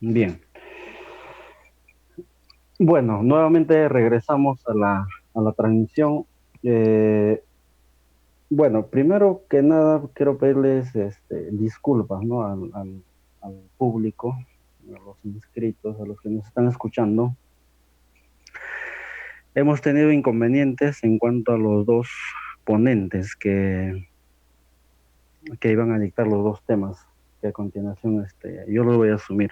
Bien, bueno, nuevamente regresamos a la transmisión. Eh, bueno, primero que nada quiero pedirles disculpas, ¿no? Al público, a los inscritos, a los que nos están escuchando. Hemos tenido inconvenientes en cuanto a los dos ponentes que iban a dictar los dos temas, que a continuación yo los voy a asumir.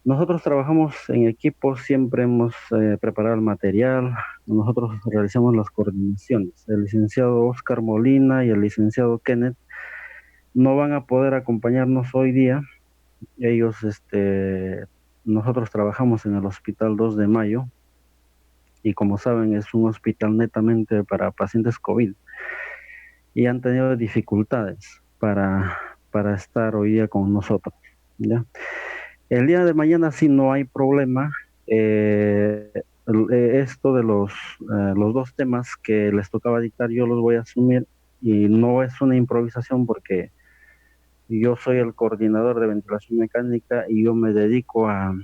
Nosotros trabajamos en equipo, siempre hemos preparado el material, nosotros realizamos las coordinaciones. El licenciado Oscar Molina y el licenciado Kenneth no van a poder acompañarnos hoy día. Ellos, nosotros trabajamos en el Hospital 2 de Mayo y como saben es un hospital netamente para pacientes COVID y han tenido dificultades para estar hoy día con nosotros, ¿ya? El día de mañana sí no hay problema. Esto de los dos temas que les tocaba dictar, yo los voy a asumir y no es una improvisación porque yo soy el coordinador de ventilación mecánica y yo me dedico a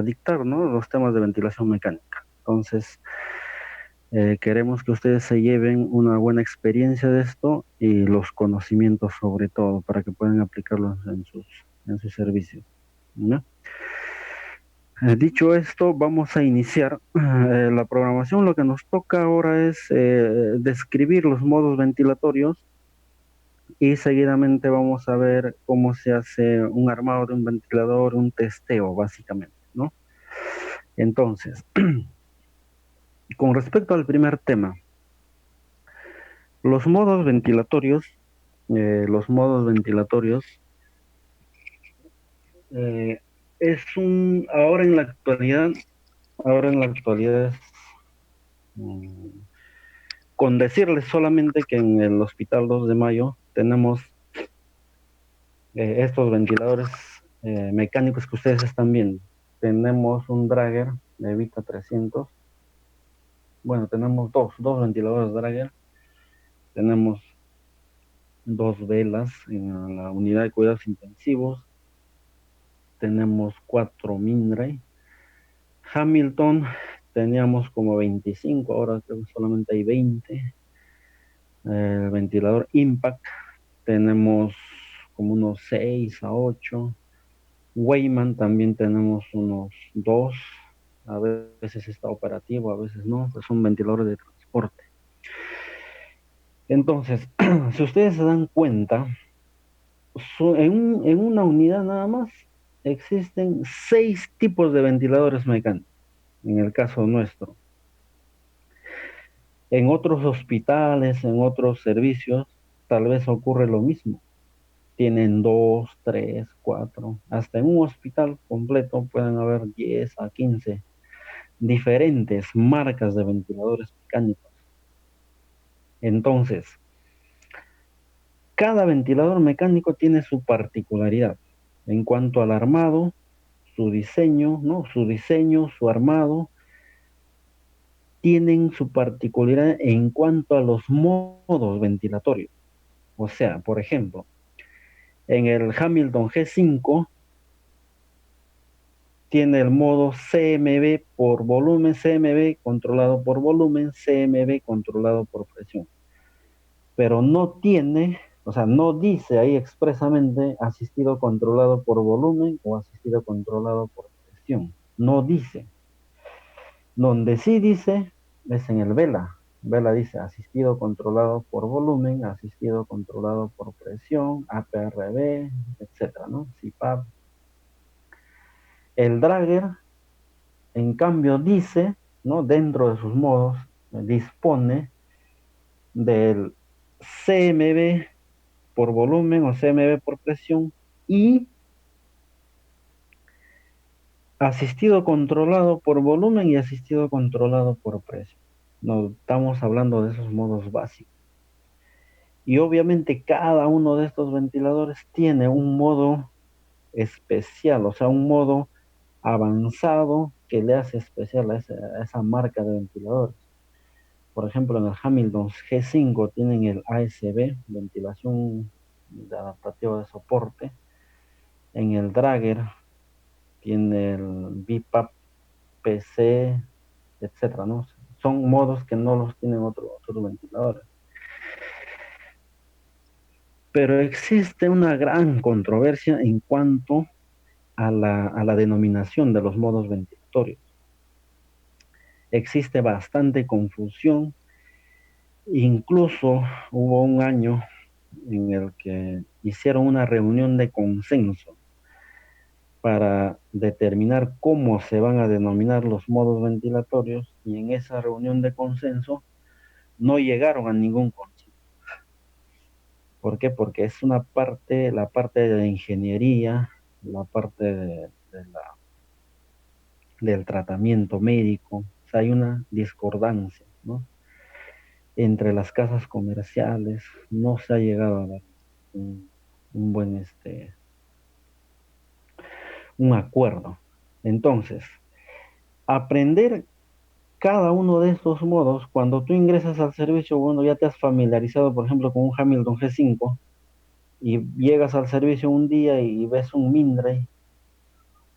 dictar, ¿no? Los temas de ventilación mecánica. Entonces, queremos que ustedes se lleven una buena experiencia de esto y los conocimientos sobre todo para que puedan aplicarlos en sus servicios, ¿no? Dicho esto, vamos a iniciar la programación. Lo que nos toca ahora es describir los modos ventilatorios y seguidamente vamos a ver cómo se hace un armado de un ventilador, un testeo, básicamente, ¿no? Entonces, con respecto al primer tema, los modos ventilatorios, los modos ventilatorios eh, ahora en la actualidad, mm, con decirles solamente que en el Hospital 2 de Mayo tenemos estos ventiladores mecánicos que ustedes están viendo. Tenemos un Drager de Evita 300. Bueno, tenemos dos ventiladores Drager. Tenemos dos velas en la unidad de cuidados intensivos. Tenemos cuatro Mindray. Hamilton teníamos como 25, ahora creo que solamente hay 20. El ventilador Impact tenemos como unos 6 a 8. Weyman también tenemos unos dos, a veces está operativo, a veces no, pues son ventiladores de transporte. Entonces, si ustedes se dan cuenta, en una unidad nada más existen seis tipos de ventiladores mecánicos, en el caso nuestro. En otros hospitales, en otros servicios, tal vez ocurre lo mismo. Tienen dos, tres, cuatro, hasta en un hospital completo pueden haber 10 a 15 diferentes marcas de ventiladores mecánicos. Entonces, cada ventilador mecánico tiene su particularidad en cuanto al armado, su diseño, ¿no? Su diseño, su armado, tienen su particularidad en cuanto a los modos ventilatorios. O sea, por ejemplo, en el Hamilton G5 tiene el modo CMB por volumen, CMB controlado por volumen, CMB controlado por presión. Pero no tiene, o sea, no dice ahí expresamente asistido controlado por volumen o asistido controlado por presión. No dice. Donde sí dice es en el Vela. Vela dice asistido controlado por volumen, asistido controlado por presión, APRB, etcétera, ¿no? CPAP. El Drager, en cambio, dice, ¿no? Dentro de sus modos, dispone del CMB por volumen o CMB por presión y asistido controlado por volumen y asistido controlado por presión. No estamos hablando de esos modos básicos. Y obviamente cada uno de estos ventiladores tiene un modo especial, o sea, un modo avanzado que le hace especial a esa marca de ventiladores. Por ejemplo, en el Hamilton G5 tienen el ASB, ventilación de adaptativa de soporte. En el Drager tiene el BIPAP, PC, etcétera, ¿no? Son modos que no los tienen otros ventiladores. Pero existe una gran controversia en cuanto a la denominación de los modos ventilatorios. Existe bastante confusión. Incluso hubo un año en el que hicieron una reunión de consenso para determinar cómo se van a denominar los modos ventilatorios, y en esa reunión de consenso no llegaron a ningún consenso. ¿Por qué? Porque es una parte, la parte de la ingeniería, la parte del tratamiento médico. O sea, hay una discordancia, ¿no? Entre las casas comerciales no se ha llegado a dar un buen un acuerdo. Entonces, aprender cada uno de estos modos, cuando tú ingresas al servicio, bueno, ya te has familiarizado, por ejemplo, con un Hamilton G5 y llegas al servicio un día y ves un Mindray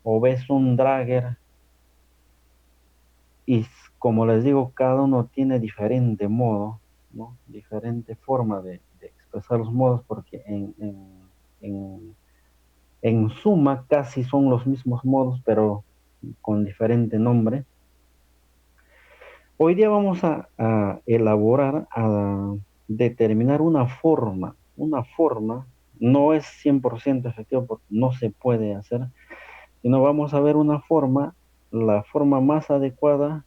o ves un Dragger y como les digo, cada uno tiene diferente modo, ¿no? Diferente forma de expresar los modos porque en, en suma casi son los mismos modos, pero con diferente nombre. Hoy día vamos a elaborar, a determinar una forma, no es 100% efectivo porque no se puede hacer, sino vamos a ver una forma, la forma más adecuada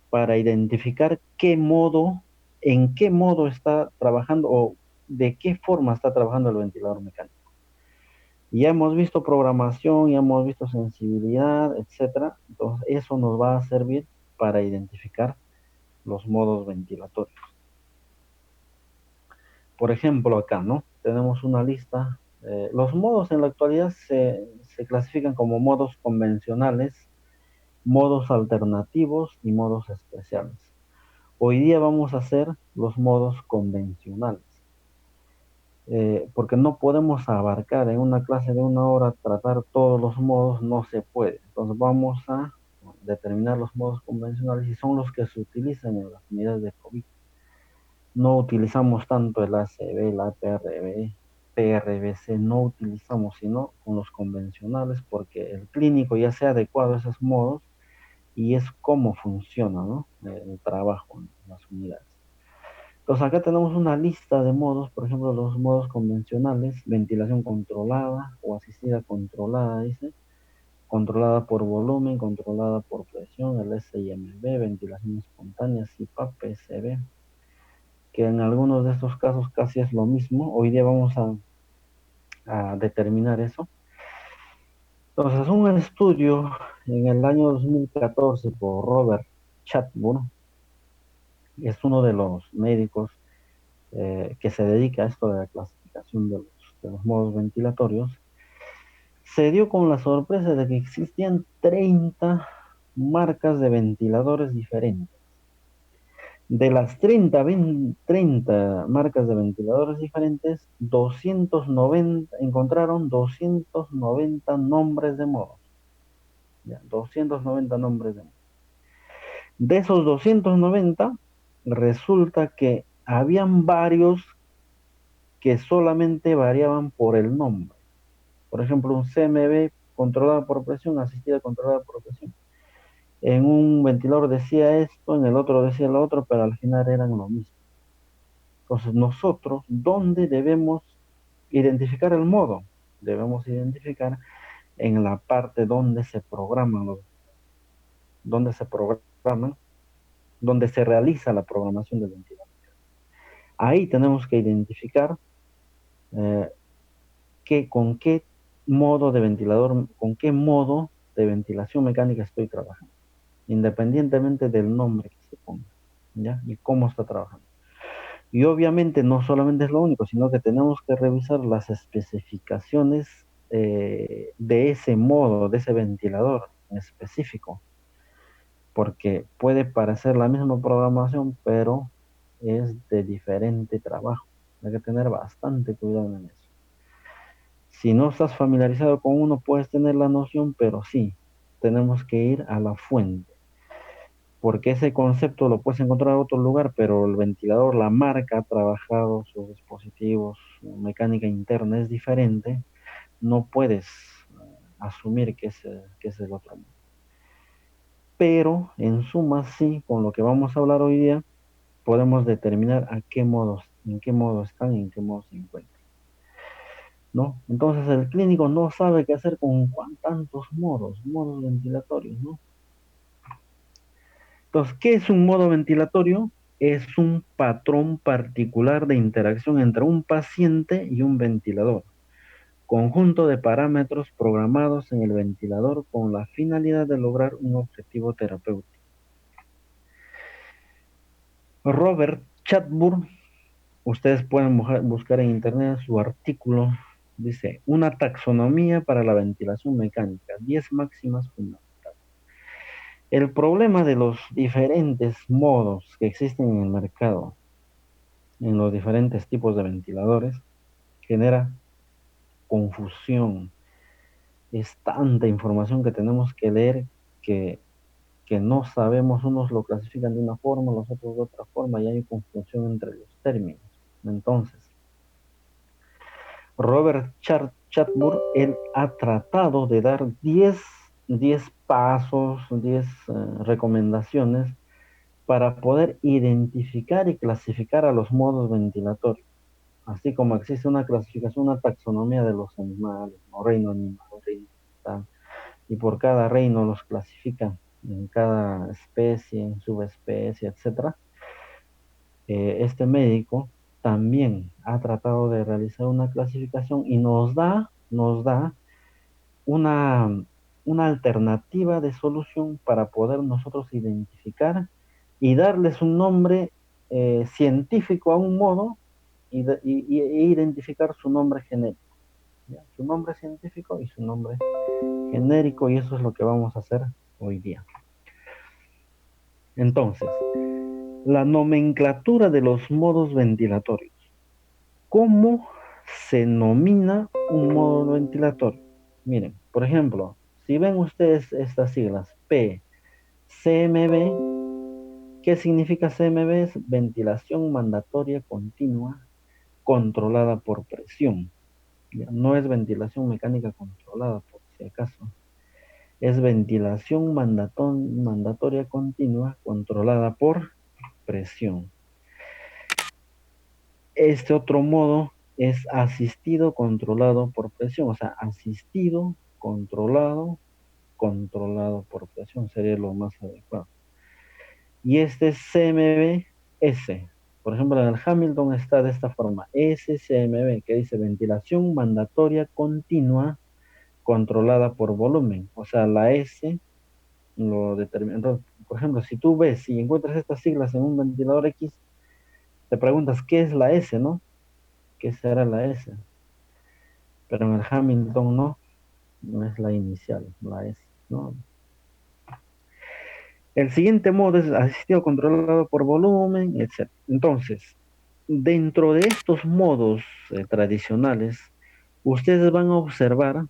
para identificar en qué modo está trabajando o de qué forma está trabajando el ventilador mecánico. Ya hemos visto programación, ya hemos visto sensibilidad, etcétera. Entonces, eso nos va a servir para identificar los modos ventilatorios. Por ejemplo, acá, ¿no? Tenemos una lista. Los modos en la actualidad se clasifican como modos convencionales, modos alternativos y modos especiales. Hoy día vamos a hacer los modos convencionales, porque no podemos abarcar en una clase de una hora, tratar todos los modos, no se puede. Entonces vamos a determinar los modos convencionales y son los que se utilizan en las unidades de COVID. No utilizamos tanto el ACB, el APRB, PRBC, no utilizamos sino con los convencionales porque el clínico ya se ha adecuado a esos modos y es cómo funciona, ¿no? El trabajo en las unidades. Entonces acá tenemos una lista de modos, por ejemplo, los modos convencionales, ventilación controlada o asistida controlada, dice, controlada por volumen, controlada por presión, el SIMB, ventilación espontánea, CPAP, PSB, que en algunos de estos casos casi es lo mismo. Hoy día vamos a determinar eso. Entonces, un estudio en el año 2014 por Robert Chatburn, es uno de los médicos que se dedica a esto de la clasificación de los modos ventilatorios, se dio con la sorpresa de que existían 30 marcas de ventiladores diferentes. De las 30 marcas de ventiladores diferentes, 290, encontraron 290 nombres de modos. Ya, 290 nombres de modos. De esos 290, resulta que habían varios que solamente variaban por el nombre. Por ejemplo, un CMB controlado por presión, asistida controlada por presión. En un ventilador decía esto, en el otro decía lo otro, pero al final eran lo mismo. Entonces, nosotros, ¿dónde debemos identificar el modo? Debemos identificar en la parte donde se programan, donde se programan, donde se realiza la programación del ventilador. Ahí tenemos que identificar eh, con qué modo de ventilador, con qué modo de ventilación mecánica estoy trabajando, independientemente del nombre que se ponga, ¿ya? Y cómo está trabajando. Y obviamente no solamente es lo único, sino que tenemos que revisar las especificaciones de ese modo, de ese ventilador en específico, porque puede parecer la misma programación, pero es de diferente trabajo. Hay que tener bastante cuidado en eso. Si no estás familiarizado con uno, puedes tener la noción, pero sí, tenemos que ir a la fuente, porque ese concepto lo puedes encontrar en otro lugar, pero el ventilador, la marca ha trabajado, sus dispositivos, su mecánica interna es diferente, no puedes asumir que es el otro. Pero en suma, sí, con lo que vamos a hablar hoy día, podemos determinar en qué modo están y en qué modo se encuentran, ¿no? Entonces el clínico no sabe qué hacer con tantos modos ventilatorios, ¿no? Entonces, ¿qué es un modo ventilatorio? Es un patrón particular de interacción entre un paciente y un ventilador, conjunto de parámetros programados en el ventilador con la finalidad de lograr un objetivo terapéutico. Robert Chatburn, ustedes pueden buscar en internet su artículo, dice, una taxonomía para la ventilación mecánica, 10 máximas fundamentales. El problema de los diferentes modos que existen en el mercado, en los diferentes tipos de ventiladores, genera confusión. Es tanta información que tenemos que leer que, que no sabemos, unos lo clasifican de una forma, los otros de otra forma, y hay confusión entre los términos. Entonces, Robert Chatburn, él ha tratado de dar 10 pasos, 10 recomendaciones para poder identificar y clasificar a los modos ventilatorios, así como existe una clasificación, una taxonomía de los animales, ¿no? Reino animal, reino vegetal, y por cada reino los clasifican en cada especie, subespecie, etcétera. Este médico también ha tratado de realizar una clasificación y nos da una, una alternativa de solución para poder nosotros identificar y darles un nombre científico a un modo e identificar su nombre genérico, ¿ya? Su nombre científico y su nombre genérico, y eso es lo que vamos a hacer hoy día. Entonces, la nomenclatura de los modos ventilatorios. ¿Cómo se nomina un modo ventilatorio? Miren, por ejemplo, si ven ustedes estas siglas P, CMB, ¿qué significa CMB? Es ventilación mandatoria continua controlada por presión. ¿Ya? No es ventilación mecánica controlada, por si acaso. Es ventilación mandatoria continua controlada por presión. Este otro modo es asistido controlado por presión, o sea, asistido controlado por presión sería lo más adecuado. Y este es CMB-S. Por ejemplo, en el Hamilton está de esta forma, SCMB, que dice ventilación mandatoria continua controlada por volumen. O sea, la S lo determina. Entonces, por ejemplo, si tú ves, si encuentras estas siglas en un ventilador X, te preguntas, ¿qué es la S, no? ¿Qué será la S? Pero en el Hamilton no es la inicial, la S, ¿no? El siguiente modo es asistido controlado por volumen, etc. Entonces, dentro de estos modos tradicionales, ustedes van a observar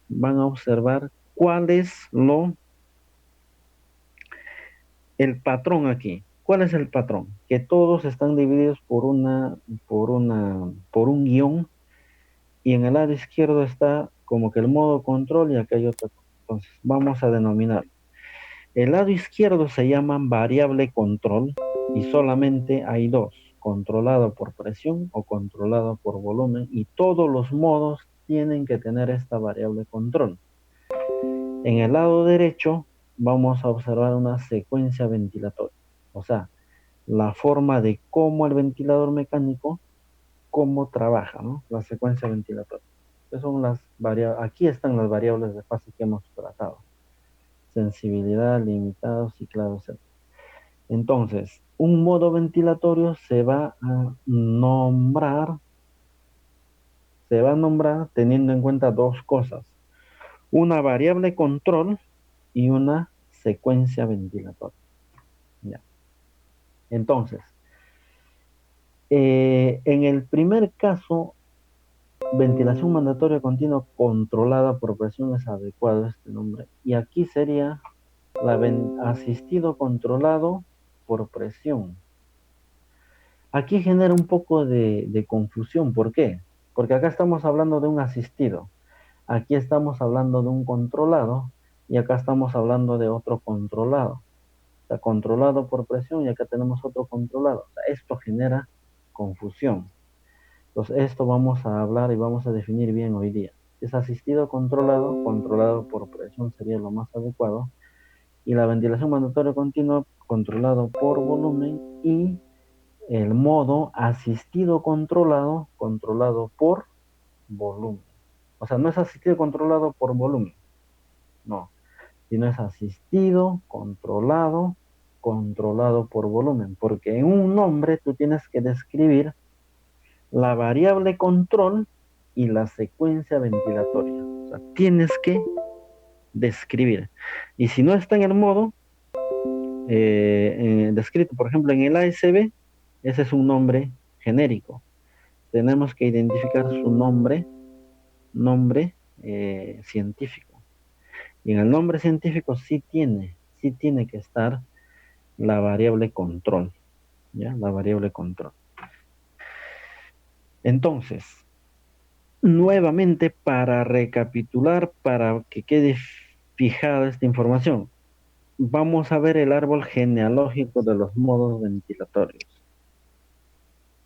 cuál es el patrón aquí. ¿Cuál es el patrón? Que todos están divididos por un guión, y en el lado izquierdo está como que el modo control y acá hay otra cosa. Entonces, vamos a denominar. El lado izquierdo se llama variable control y solamente hay dos, controlado por presión o controlado por volumen, y todos los modos tienen que tener esta variable control. En el lado derecho vamos a observar una secuencia ventilatoria, o sea, la forma de cómo el ventilador mecánico, cómo trabaja, ¿no? La secuencia ventilatoria. Estas son aquí están las variables de fase que hemos tratado. Sensibilidad, limitado, ciclado, etc. Entonces, un modo ventilatorio se va a nombrar teniendo en cuenta dos cosas, una variable control y una secuencia ventilatoria. Ya. Entonces, en el primer caso, Ventilación mandatoria continua controlada por presión es adecuado este nombre. Y aquí sería asistido controlado por presión. Aquí genera un poco de confusión. ¿Por qué? Porque acá estamos hablando de un asistido. Aquí estamos hablando de un controlado y acá estamos hablando de otro controlado. O sea, controlado por presión y acá tenemos otro controlado. O sea, esto genera confusión. Entonces, esto vamos a hablar y vamos a definir bien hoy día. Es asistido controlado, controlado por presión sería lo más adecuado. Y la ventilación mandatoria continua, controlado por volumen. Y el modo asistido controlado, controlado por volumen. O sea, no es asistido controlado por volumen, no, sino es asistido, controlado, controlado por volumen, porque en un nombre tú tienes que describir la variable control y la secuencia ventilatoria. O sea, tienes que describir. Y si no está en el modo descrito, por ejemplo, en el ASB, ese es un nombre genérico. Tenemos que identificar su nombre científico. Y en el nombre científico sí tiene que estar la variable control, ¿ya? La variable control. Entonces, nuevamente para recapitular, para que quede fijada esta información, vamos a ver el árbol genealógico de los modos ventilatorios.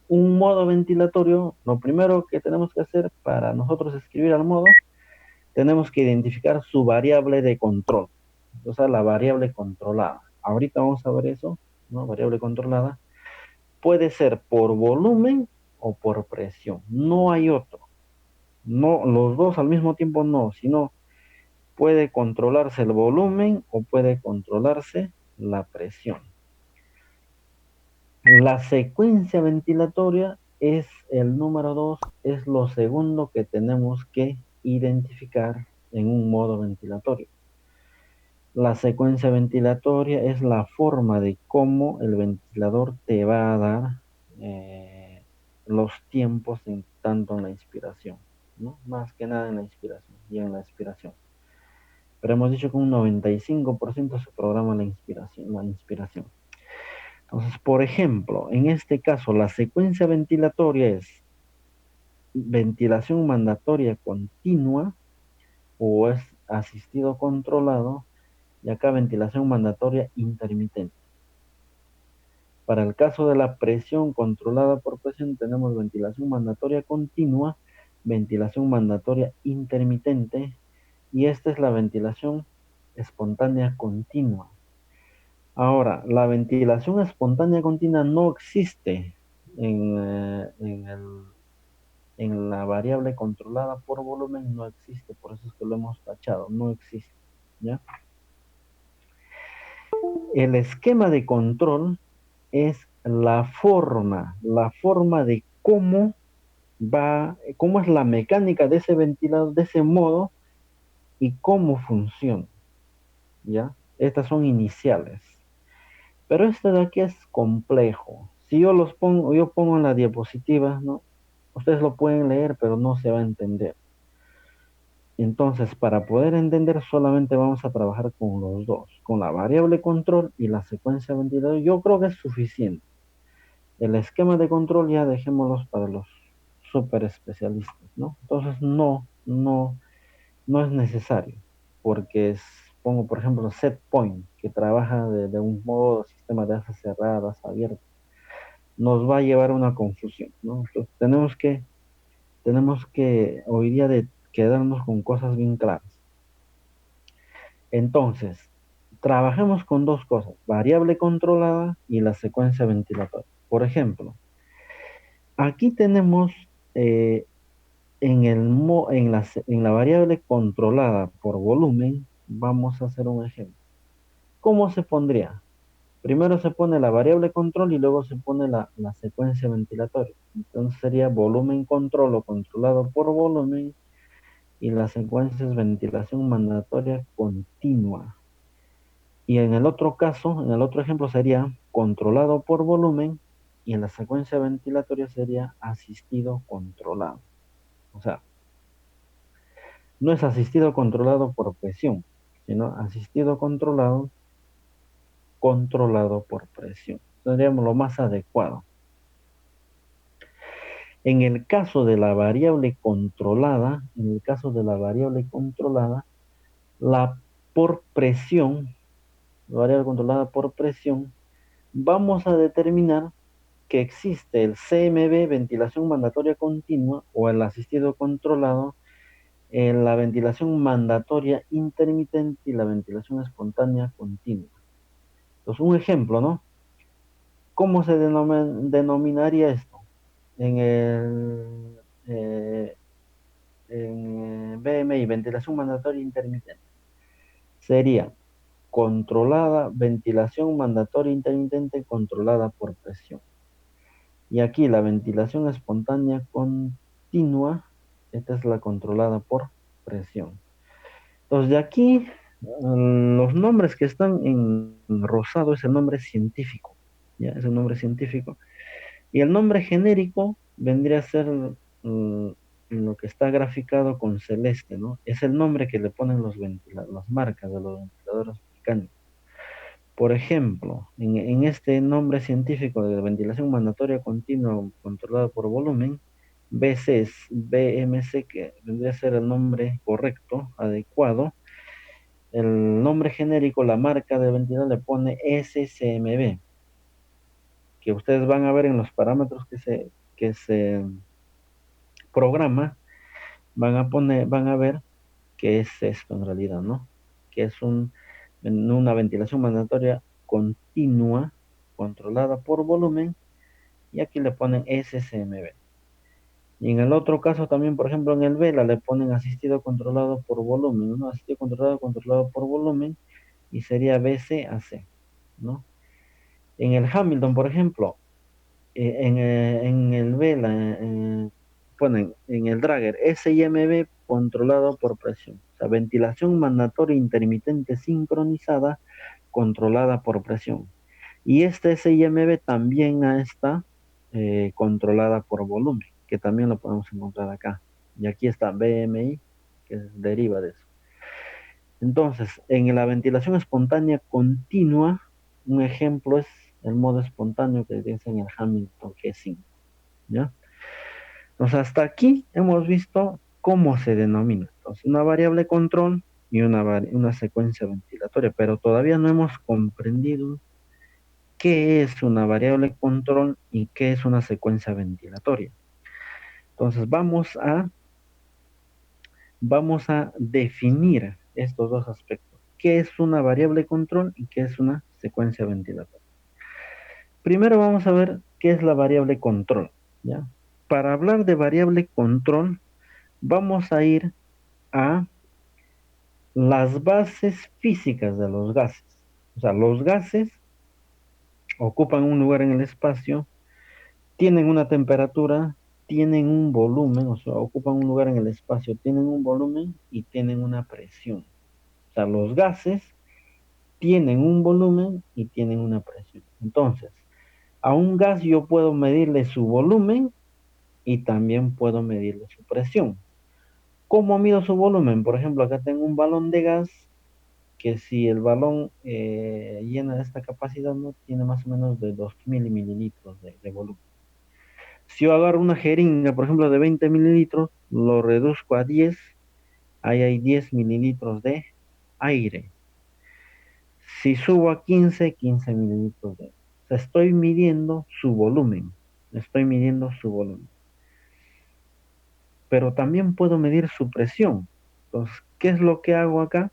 Un modo ventilatorio, lo primero que tenemos que hacer para nosotros escribir al modo, tenemos que identificar su variable de control, o sea, la variable controlada. Ahorita vamos a ver eso, ¿no? Variable controlada. Puede ser por volumen o por presión. No hay otro. No, los dos al mismo tiempo no, sino puede controlarse el volumen o puede controlarse la presión. La secuencia ventilatoria es el número 2, es lo segundo que tenemos que identificar en un modo ventilatorio. La secuencia ventilatoria es la forma de cómo el ventilador te va a dar los tiempos tanto en la inspiración, ¿no? Más que nada en la inspiración y en la expiración. Pero hemos dicho que un 95% se programa la inspiración, la inspiración. Entonces, por ejemplo, en este caso, la secuencia ventilatoria es ventilación mandatoria continua o es asistido controlado y acá ventilación mandatoria intermitente. Para el caso de la presión controlada por presión, tenemos ventilación mandatoria continua, ventilación mandatoria intermitente, y esta es la ventilación espontánea continua. Ahora, la ventilación espontánea continua no existe en la variable controlada por volumen, no existe, por eso es que lo hemos tachado, no existe, ¿ya? El esquema de control es la forma de cómo es la mecánica de ese ventilador, de ese modo y cómo funciona, ¿ya? Estas son iniciales. Pero este de aquí es complejo. Si yo pongo en la diapositiva, ¿no? Ustedes lo pueden leer, pero no se va a entender. Entonces, para poder entender, solamente vamos a trabajar con los dos, con la variable control y la secuencia ventilador. Yo creo que es suficiente. El esquema de control ya dejémoslos para los super especialistas, ¿no? Entonces no es necesario, porque pongo por ejemplo set point, que trabaja de un modo sistema de asas cerradas, abiertas, nos va a llevar a una confusión, ¿no? Entonces tenemos que hoy día de quedarnos con cosas bien claras. Entonces, trabajemos con dos cosas, variable controlada y la secuencia ventilatoria. Por ejemplo, aquí tenemos en la variable controlada por volumen, vamos a hacer un ejemplo. ¿Cómo se pondría? Primero se pone la variable control y luego se pone la secuencia ventilatoria. Entonces sería volumen control o controlado por volumen y la secuencia es ventilación mandatoria continua. Y en el otro caso, en el otro ejemplo sería controlado por volumen y en la secuencia ventilatoria sería asistido controlado. O sea, no es asistido controlado por presión, sino asistido controlado por presión. Seríamos lo más adecuado. En el caso de la variable controlada, la por presión, la variable controlada por presión, vamos a determinar que existe el CMB, ventilación mandatoria continua, o el asistido controlado, en la ventilación mandatoria intermitente y la ventilación espontánea continua. Entonces, un ejemplo, ¿no? ¿Cómo se denominaría esto? En el BMI, ventilación mandatoria intermitente. Sería controlada, ventilación mandatoria intermitente controlada por presión. Y aquí la ventilación espontánea continua, esta es la controlada por presión. Entonces, de aquí, los nombres que están en rosado es el nombre científico, ¿ya? Es el nombre científico. Y el nombre genérico vendría a ser lo que está graficado con celeste, ¿no? Es el nombre que le ponen las marcas de los ventiladores mecánicos. Por ejemplo, en este nombre científico de ventilación mandatoria continua controlada por volumen, BC, BMC, que vendría a ser el nombre correcto, adecuado. El nombre genérico, la marca de ventilador le pone SCMB, que ustedes van a ver en los parámetros que se programa, van a ver qué es esto en realidad, ¿no? Que es una ventilación mandatoria continua, controlada por volumen, y aquí le ponen SCMB. Y en el otro caso también, por ejemplo, en el VELA le ponen asistido controlado por volumen, ¿no? Asistido controlado por volumen, y sería BCAC, ¿no? En el Hamilton, por ejemplo, en el Vela, ponen en el Dragger SIMB controlado por presión. O sea, ventilación mandatoria intermitente sincronizada controlada por presión. Y este SIMB también está controlada por volumen, que también lo podemos encontrar acá. Y aquí está BMI, que deriva de eso. Entonces, en la ventilación espontánea continua, un ejemplo es el modo espontáneo que dice en el Hamilton G5, ¿ya? Entonces, hasta aquí hemos visto cómo se denomina. Entonces, una variable control y una secuencia ventilatoria, pero todavía no hemos comprendido qué es una variable control y qué es una secuencia ventilatoria. Entonces, vamos a definir estos dos aspectos. ¿Qué es una variable control y qué es una secuencia ventilatoria? Primero vamos a ver qué es la variable control, ¿ya? Para hablar de variable control, vamos a ir a las bases físicas de los gases. O sea, los gases ocupan un lugar en el espacio, tienen una temperatura, tienen un volumen, o sea, ocupan un lugar en el espacio, tienen un volumen y tienen una presión. O sea, los gases tienen un volumen y tienen una presión. Entonces, a un gas yo puedo medirle su volumen y también puedo medirle su presión. ¿Cómo mido su volumen? Por ejemplo, acá tengo un balón de gas que si el balón llena esta capacidad, no tiene más o menos de 2000 mililitros de volumen. Si yo agarro una jeringa, por ejemplo, de 20 mililitros, lo reduzco a 10, ahí hay 10 mililitros de aire. Si subo a 15 mililitros de aire. O sea, estoy midiendo su volumen. Estoy midiendo su volumen. Pero también puedo medir su presión. Entonces, ¿qué es lo que hago acá?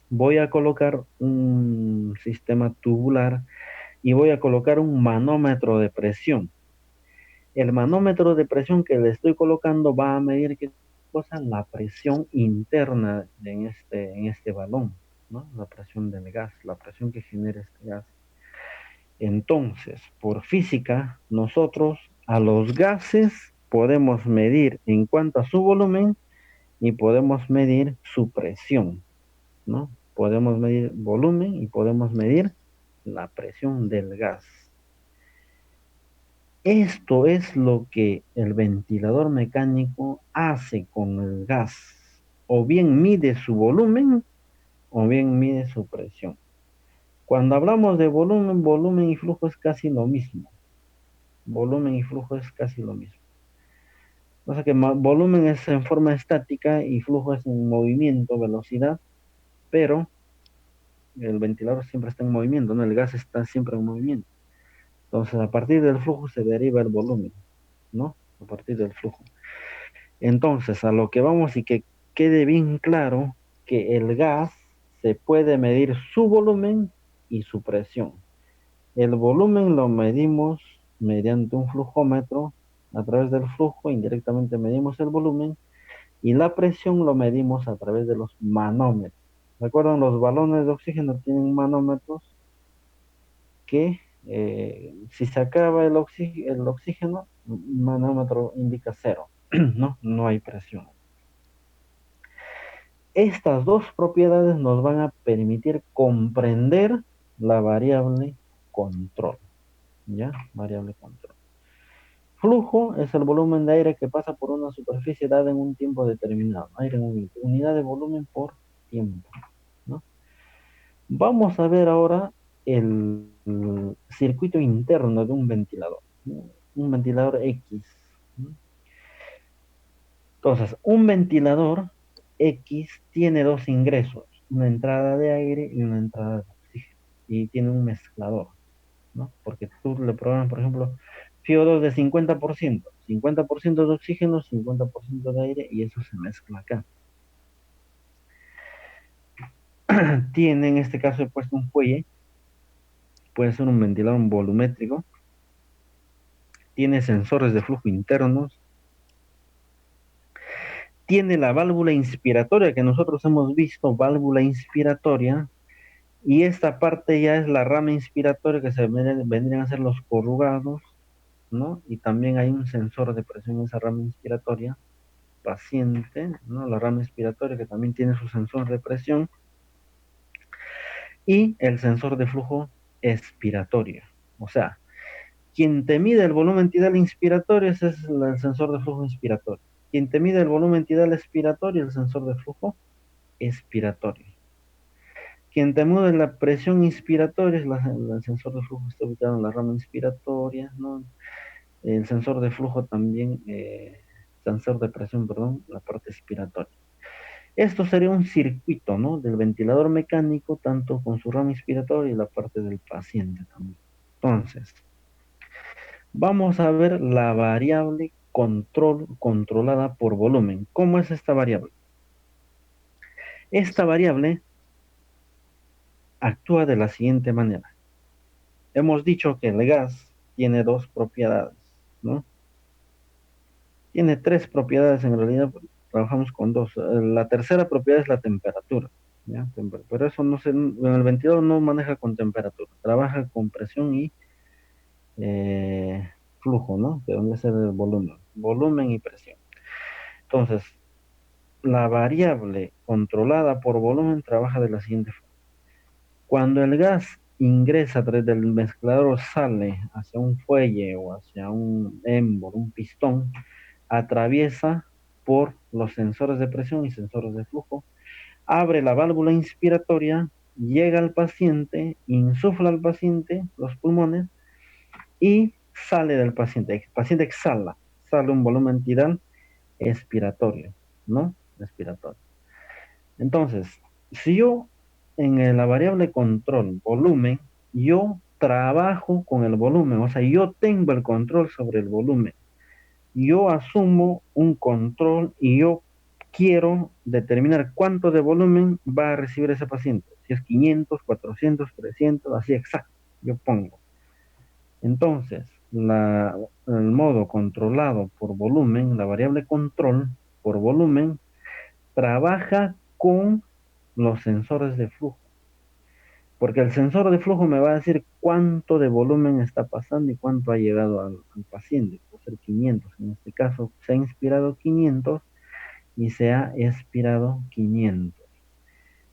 Voy a colocar un sistema tubular y voy a colocar un manómetro de presión. El manómetro de presión que le estoy colocando va a medir qué cosa, la presión interna en este balón, ¿no? La presión del gas, la presión que genera este gas. Entonces, por física, nosotros a los gases podemos medir en cuanto a su volumen y podemos medir su presión, ¿no? Podemos medir volumen y podemos medir la presión del gas. Esto es lo que el ventilador mecánico hace con el gas. O bien mide su volumen o bien mide su presión. Cuando hablamos de volumen, volumen y flujo es casi lo mismo. Volumen y flujo es casi lo mismo. O sea que volumen es en forma estática y flujo es en movimiento, velocidad, pero el ventilador siempre está en movimiento, ¿no? El gas está siempre en movimiento. Entonces, a partir del flujo se deriva el volumen, ¿no? A partir del flujo. Entonces, a lo que vamos y que quede bien claro que el gas se puede medir su volumen y su presión. El volumen lo medimos mediante un flujómetro. A través del flujo indirectamente medimos el volumen y la presión lo medimos a través de los manómetros. ¿Recuerdan? Los balones de oxígeno tienen manómetros que si se acaba el oxígeno, manómetro indica cero, ¿no? No hay presión. Estas dos propiedades nos van a permitir comprender la variable control, ¿ya? Variable control. Flujo es el volumen de aire que pasa por una superficie dada en un tiempo determinado. Aire en unidad de volumen por tiempo, ¿no? Vamos a ver ahora el circuito interno de un ventilador, ¿no? Un ventilador X, ¿no? Entonces, un ventilador X tiene dos ingresos, una entrada de aire y una entrada de oxígeno, y tiene un mezclador, ¿no? Porque tú le programas, por ejemplo, CO2 de 50% de oxígeno, 50% de aire, y eso se mezcla acá. Tiene, en este caso, he puesto un fuelle, puede ser un ventilador volumétrico, tiene sensores de flujo internos, tiene la válvula inspiratoria que nosotros hemos visto, válvula inspiratoria, y esta parte ya es la rama inspiratoria que vendrían a ser los corrugados, ¿no? Y también hay un sensor de presión en esa rama inspiratoria, paciente, ¿no? La rama inspiratoria que también tiene su sensor de presión y el sensor de flujo expiratorio. O sea, quien te mide el volumen tidal inspiratorio, ese es el sensor de flujo inspiratorio. Quien te mide el volumen tidal expiratorio, el sensor de flujo expiratorio. Quien te mide la presión inspiratoria, es el sensor de flujo está ubicado en la rama inspiratoria, ¿no? El sensor de flujo también, sensor de presión, perdón, la parte expiratoria. Esto sería un circuito, ¿no? Del ventilador mecánico, tanto con su rama inspiratoria y la parte del paciente también. Entonces, vamos a ver la variable control controlada por volumen. ¿Cómo es esta variable? Esta variable actúa de la siguiente manera. Hemos dicho que el gas tiene dos propiedades, ¿no? Tiene tres propiedades en realidad, trabajamos con dos. La tercera propiedad es la temperatura, ¿ya? Pero eso no se, en el ventilador no maneja con temperatura, trabaja con presión y eh, flujo, ¿no? Que debe ser el volumen, volumen y presión. Entonces, la variable controlada por volumen trabaja de la siguiente forma. Cuando el gas ingresa a través del mezclador o sale hacia un fuelle o hacia un émbolo, un pistón, atraviesa por los sensores de presión y sensores de flujo, abre la válvula inspiratoria, llega al paciente, insufla al paciente los pulmones y sale del paciente. El paciente exhala, sale un volumen tidal expiratorio, ¿no? Expiratorio. Entonces, si yo la variable control, volumen, yo trabajo con el volumen, o sea, yo tengo el control sobre el volumen. Yo asumo un control y yo quiero determinar cuánto de volumen va a recibir ese paciente. Si es 500, 400, 300, así exacto, yo pongo. Entonces, el modo controlado por volumen, la variable control por volumen, trabaja con los sensores de flujo. Porque el sensor de flujo me va a decir cuánto de volumen está pasando y cuánto ha llegado al paciente. Puede ser 500. En este caso, se ha inspirado 500 y se ha expirado 500.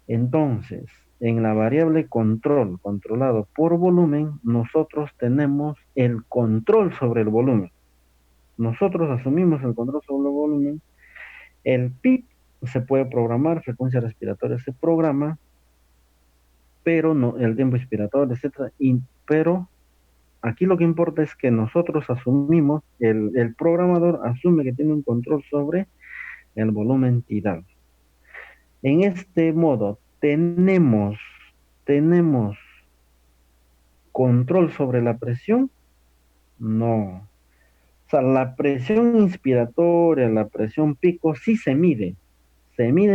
Entonces, en la variable control, controlado por volumen, nosotros tenemos el control sobre el volumen. Nosotros asumimos el control sobre el volumen. El PIB se puede programar, frecuencia respiratoria se programa, pero no el tiempo expiratorio, etcétera. Pero aquí lo que importa es que nosotros asumimos, el programador asume que tiene un control sobre el volumen tidal. En este modo, tenemos control sobre la presión, no. O sea, la presión inspiratoria, la presión pico, sí se mide,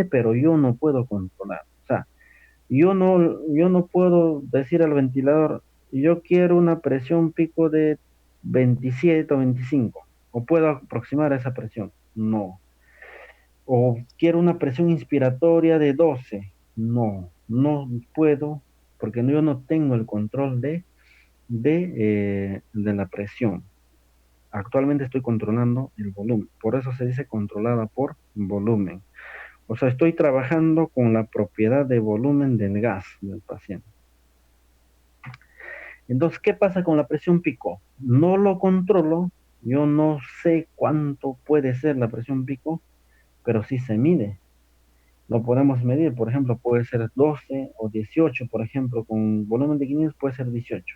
pero yo no puedo controlar. O sea, yo no puedo decir al ventilador, yo quiero una presión pico de 27 o 25, o puedo aproximar a esa presión. No. O quiero una presión inspiratoria de 12. No, no puedo, porque yo no tengo el control de la presión. Actualmente estoy controlando el volumen, por eso se dice controlada por volumen. O sea, estoy trabajando con la propiedad de volumen del gas del paciente. Entonces, ¿qué pasa con la presión pico? No lo controlo, yo no sé cuánto puede ser la presión pico, pero sí se mide. Lo podemos medir, por ejemplo, puede ser 12 o 18, por ejemplo, con volumen de 500 puede ser 18.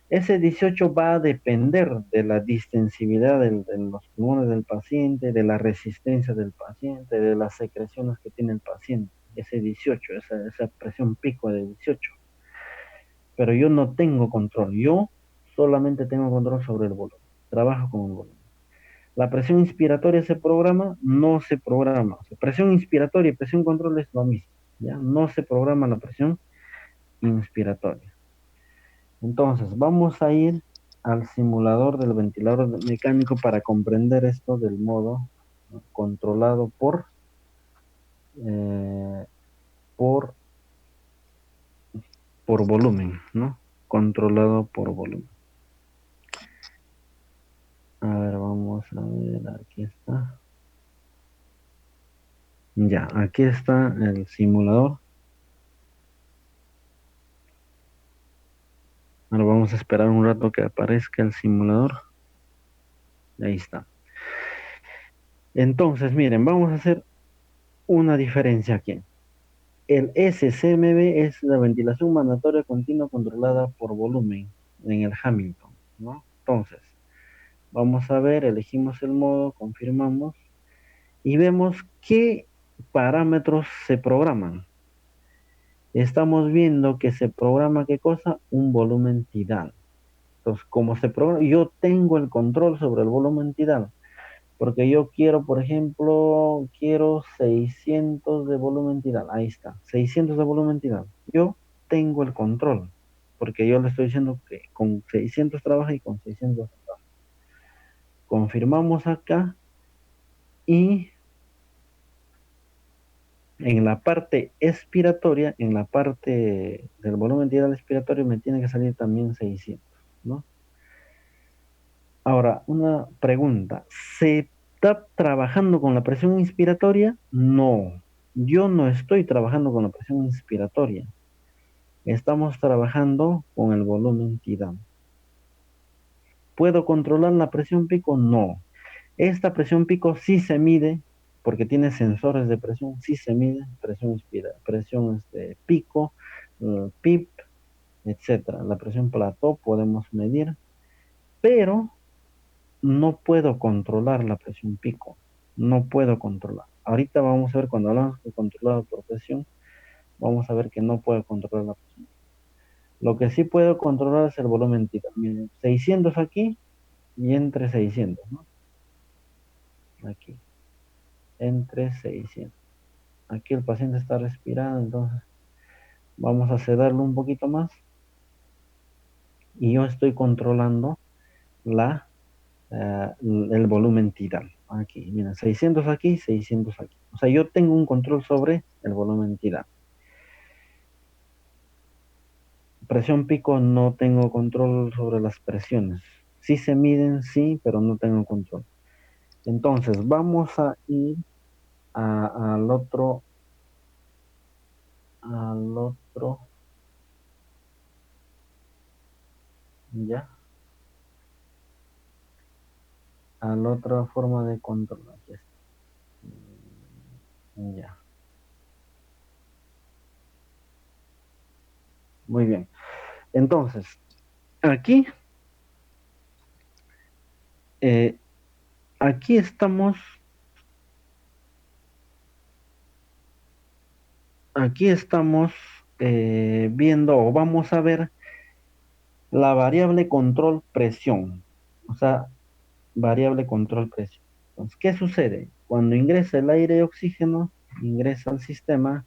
Ese 18 va a depender de la distensibilidad de los pulmones del paciente, de la resistencia del paciente, de las secreciones que tiene el paciente. Ese 18, esa presión pico de 18. Pero yo no tengo control. Yo solamente tengo control sobre el volumen. Trabajo con el volumen. La presión inspiratoria se programa, no se programa. O sea, presión inspiratoria y presión control es lo mismo. ¿Ya? No se programa la presión inspiratoria. Entonces, vamos a ir al simulador del ventilador mecánico para comprender esto del modo, ¿no?, controlado eh, por, por volumen, ¿no? Controlado por volumen. A ver, vamos a ver, aquí está. Ya, aquí está el simulador. Ahora vamos a esperar un rato que aparezca el simulador. Ahí está. Entonces, miren, vamos a hacer una diferencia aquí. El SCMB es la ventilación mandatoria continua controlada por volumen en el Hamilton, ¿no? Entonces, vamos a ver, elegimos el modo, confirmamos y vemos qué parámetros se programan. Estamos viendo que se programa qué cosa, un volumen tidal. Entonces, como se programa, yo tengo el control sobre el volumen tidal, porque yo quiero, por ejemplo, quiero 600 de volumen tidal. Ahí está, 600 de volumen tidal. Yo tengo el control, porque yo le estoy diciendo que con 600 trabaja y con 600 no trabaja. Confirmamos acá y en la parte expiratoria, en la parte del volumen tidal expiratorio me tiene que salir también 600, ¿no? Ahora, una pregunta. ¿Se está trabajando con la presión inspiratoria? No, yo no estoy trabajando con la presión inspiratoria. Estamos trabajando con el volumen tidal. ¿Puedo controlar la presión pico? No. Esta presión pico sí se mide, porque tiene sensores de presión, sí se mide, presión pico, PIP, etcétera. La presión plató podemos medir, pero no puedo controlar la presión pico, no puedo controlar. Ahorita vamos a ver, cuando hablamos de controlar por presión, vamos a ver que no puedo controlar la presión. Lo que sí puedo controlar es el volumen tidal. Miren, 600 aquí y entre 600, ¿no? Aquí, entre 600. Aquí el paciente está respirando, entonces vamos a cederlo un poquito más y yo estoy controlando la, el volumen tidal. Aquí, miren, 600 aquí, 600 aquí. O sea, yo tengo un control sobre el volumen tidal. Presión pico no tengo control sobre las presiones. Sí se miden, sí, pero no tengo control. Entonces, vamos a ir al otro al otro, ya, a la otra forma de control. Aquí está. Ya, muy bien. Entonces, aquí, eh, aquí estamos, aquí estamos viendo o vamos a ver la variable control presión. O sea, variable control presión. Entonces, ¿qué sucede? Cuando ingresa el aire y oxígeno, ingresa al sistema,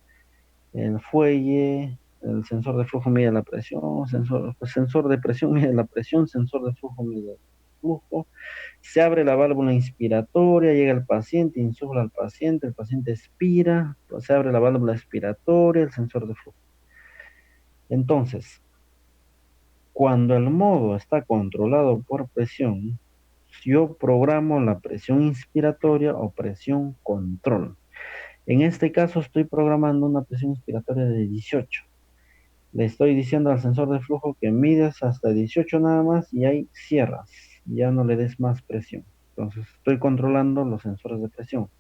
el fuelle, el sensor de flujo mide la presión, sensor de presión mide la presión, sensor de flujo mide el flujo, se abre la válvula inspiratoria, llega el paciente, insufla al paciente, el paciente expira, pues se abre la válvula expiratoria, el sensor de flujo. Entonces, cuando el modo está controlado por presión, yo programo la presión inspiratoria o presión control. En este caso estoy programando una presión inspiratoria de 18. Le estoy diciendo al sensor de flujo que mides hasta 18 nada más y ahí cierras. Ya no le des más presión. Entonces estoy controlando los sensores de presión.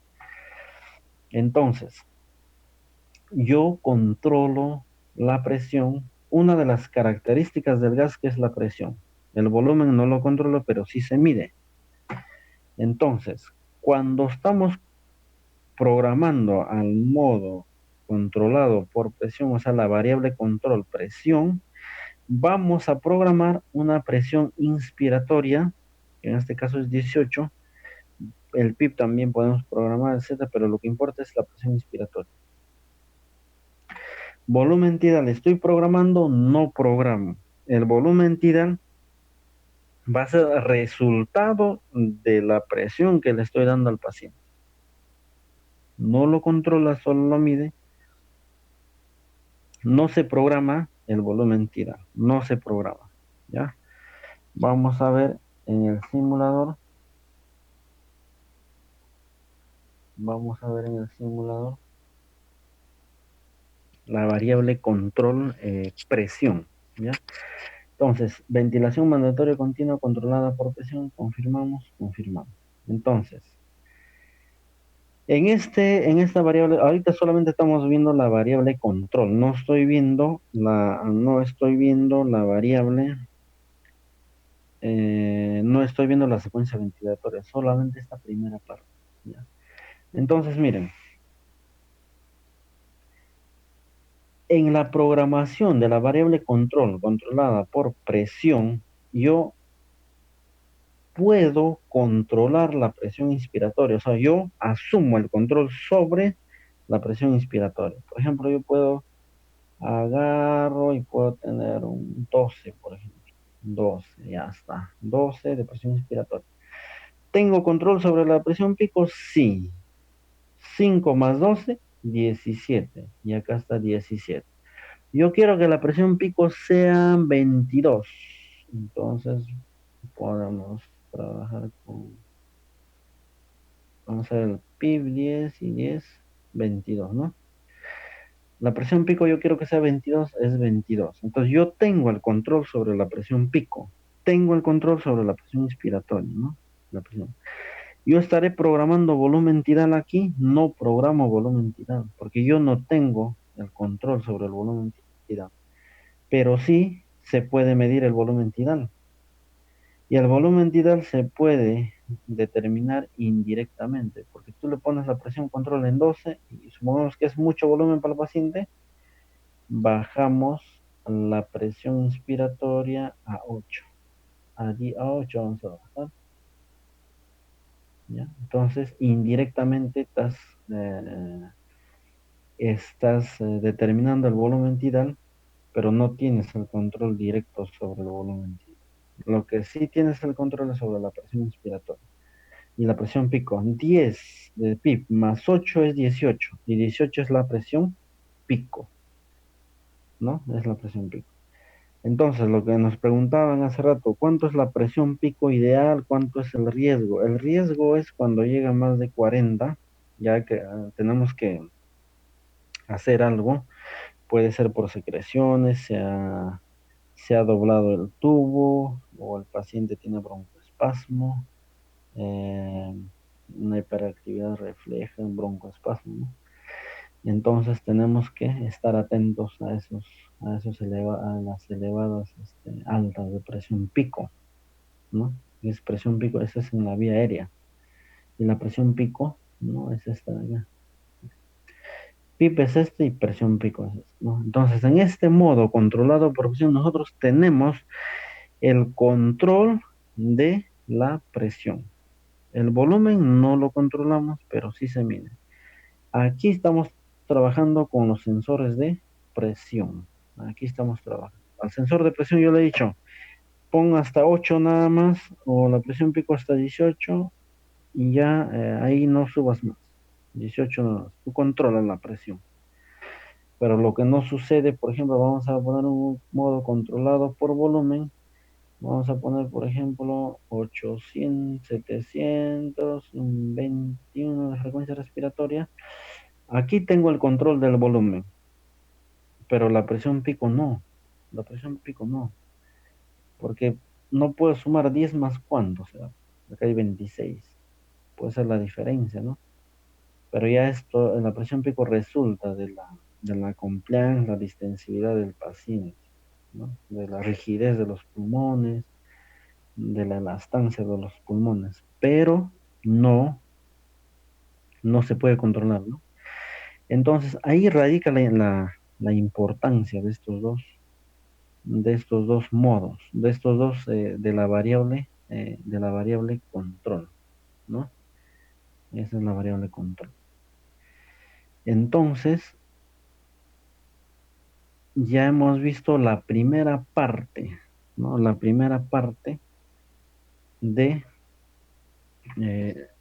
Entonces, yo controlo la presión. Una de las características del gas que es la presión. El volumen no lo controlo, pero sí se mide. Entonces, cuando estamos programando al modo controlado por presión, o sea, la variable control presión, vamos a programar una presión inspiratoria, que en este caso es 18. El PIB también podemos programar, etcétera, pero lo que importa es la presión inspiratoria. Volumen tidal, ¿estoy programando? No programo. El volumen tidal va a ser resultado de la presión que le estoy dando al paciente. No lo controla, solo lo mide. No se programa el volumen tidal, no se programa. ¿Ya? Vamos a ver en el simulador. Vamos a ver en el simulador la variable control presión. ¿Ya? Entonces, ventilación mandatoria continua controlada por presión, confirmamos, confirmamos. Entonces, en esta variable, ahorita solamente estamos viendo la variable control, no estoy viendo la variable, no estoy viendo la secuencia ventilatoria, solamente esta primera parte. ¿Ya? Entonces, miren, en la programación de la variable control controlada por presión, yo puedo controlar la presión inspiratoria. O sea, yo asumo el control sobre la presión inspiratoria. Por ejemplo, yo puedo agarro y puedo tener un 12, por ejemplo. 12, ya está. 12 de presión inspiratoria. ¿Tengo control sobre la presión pico? Sí. 5 más 12, 17. Y acá está 17. Yo quiero que la presión pico sea 22. Entonces podemos trabajar con, vamos a ver el PIB 10 y 10, 22, ¿no? La presión pico yo quiero que sea 22, es 22. Entonces yo tengo el control sobre la presión pico. Tengo el control sobre la presión inspiratoria, ¿no? La presión. Yo estaré programando volumen tidal aquí, no programo volumen tidal, porque yo no tengo el control sobre el volumen tidal. Pero sí se puede medir el volumen tidal. Y el volumen tidal se puede determinar indirectamente, porque tú le pones la presión control en 12 y supongamos que es mucho volumen para el paciente, bajamos la presión inspiratoria a 8. Allí a 8 vamos a bajar, ¿ya? Entonces, indirectamente estás determinando el volumen tidal, pero no tienes el control directo sobre el volumen tidal. Lo que sí tienes el control es sobre la presión inspiratoria. Y la presión pico, 10 de PIB más 8 es 18. Y 18 es la presión pico, ¿no? Es la presión pico. Entonces, lo que nos preguntaban hace rato, ¿cuánto es la presión pico ideal? ¿Cuánto es el riesgo? El riesgo es cuando llega a más de 40, ya que tenemos que hacer algo. Puede ser por secreciones, se ha doblado el tubo o el paciente tiene broncoespasmo, eh, una hiperactividad refleja en broncoespasmo, ¿no? Entonces tenemos que estar atentos a las elevadas, altas de presión pico, ¿no? Es presión pico, esa es en la vía aérea. Y la presión pico, ¿no? Es esta de acá. PIP es este y presión pico es este, ¿no? Entonces, en este modo controlado por presión, nosotros tenemos el control de la presión. El volumen no lo controlamos, pero sí se mide. Aquí estamos trabajando con los sensores de presión. Aquí estamos trabajando. Al sensor de presión yo le he dicho, pon hasta 8 nada más, o la presión pico hasta 18, y ya ahí no subas más. 18 nada más. Tú controlas la presión. Pero lo que no sucede, por ejemplo, vamos a poner un modo controlado por volumen. Vamos a poner, por ejemplo, 800, 721 de frecuencia respiratoria. Aquí tengo el control del volumen, pero la presión pico no. La presión pico no, porque no puedo sumar 10 más cuánto, o sea, acá hay 26. Puede ser la diferencia, ¿no? Pero ya esto, la presión pico resulta de la compliance, la distensividad del paciente, ¿no? De la rigidez de los pulmones, de la elastancia de los pulmones, pero no se puede controlar, ¿no? Entonces, ahí radica la importancia de estos dos modos, de estos dos, de la variable control, ¿no? Esa es la variable control. Entonces, ya hemos visto la primera parte, ¿no? De,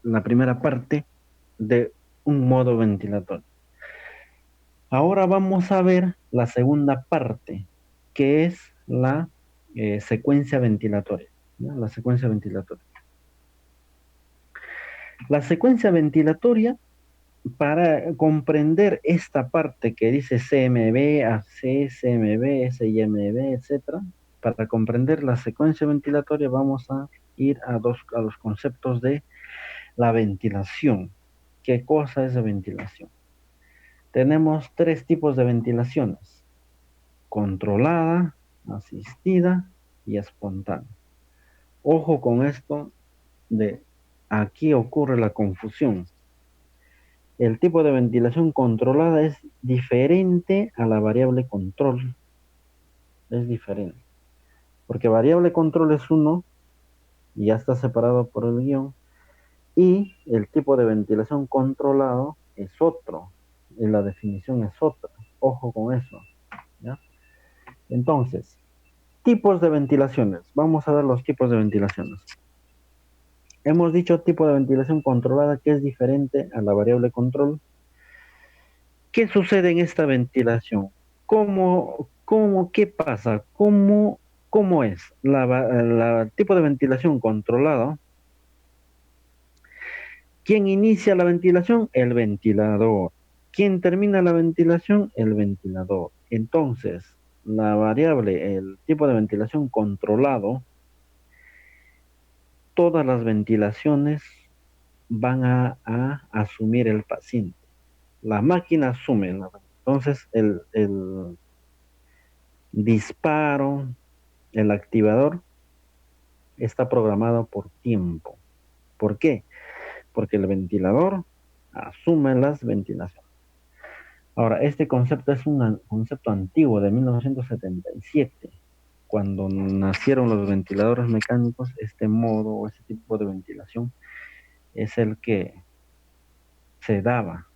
la primera parte de un modo ventilatorio. Ahora vamos a ver la segunda parte, que es la secuencia ventilatoria, ¿no? La secuencia ventilatoria. La secuencia ventilatoria, para comprender esta parte que dice CMB, AC, CMB, SIMB, etcétera, para comprender la secuencia ventilatoria vamos a ir a los conceptos de la ventilación. ¿Qué cosa es la ventilación? Tenemos tres tipos de ventilaciones: controlada, asistida y espontánea. Ojo con esto de aquí ocurre la confusión. El tipo de ventilación controlada es diferente a la variable control. Es diferente. Porque variable control es uno y ya está separado por el guión. Y el tipo de ventilación controlado es otro. Y la definición es otra. Ojo con eso, ¿ya? Entonces, tipos de ventilaciones. Vamos a ver los tipos de ventilaciones. Hemos dicho tipo de ventilación controlada, que es diferente a la variable control. ¿Qué sucede en esta ventilación? ¿Qué pasa? ¿Cómo es? El tipo de ventilación controlada. ¿Quién inicia la ventilación? El ventilador. ¿Quién termina la ventilación? El ventilador. Entonces, el tipo de ventilación controlado, todas las ventilaciones van a asumir el paciente. La máquina asume. Entonces, el disparo, el activador, está programado por tiempo. ¿Por qué? Porque el ventilador asume las ventilaciones. Ahora, este concepto es un concepto antiguo de 1977. Cuando nacieron los ventiladores mecánicos, este modo o ese tipo de ventilación es el que se daba.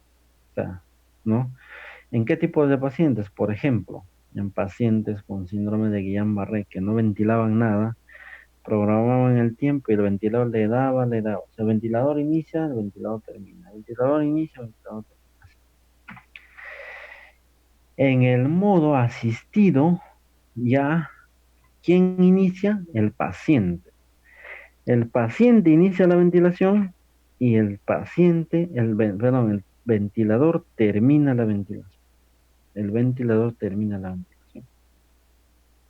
O sea, ¿no? ¿En qué tipo de pacientes? Por ejemplo, en pacientes con síndrome de Guillain-Barré que no ventilaban nada, programaban el tiempo y el ventilador le daba, le daba. O sea, el ventilador inicia, el ventilador termina. El ventilador inicia, el ventilador termina. En el modo asistido, ya, ¿quién inicia? El paciente. El paciente inicia la ventilación y el ventilador termina la ventilación. el ventilador termina la ventilación.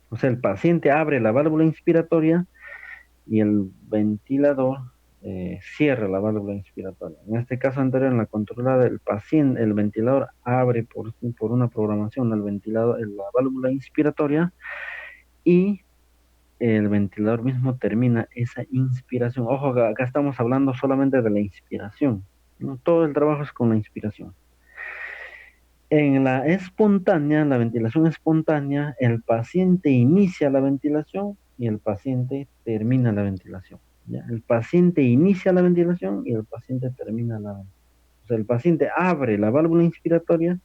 O sea, el paciente abre la válvula inspiratoria y el ventilador cierra la válvula inspiratoria. En este caso anterior, en la controlada, el paciente, el ventilador abre por una programación el ventilador, la válvula inspiratoria y el ventilador mismo termina esa inspiración. Ojo, acá estamos hablando solamente de la inspiración, ¿no? Todo el trabajo es con la inspiración. En la espontánea, la ventilación espontánea, el paciente inicia la ventilación y el paciente termina la ventilación. ¿Ya? El paciente inicia la ventilación y el paciente termina la ventilación. O sea, el paciente abre la válvula inspiratoria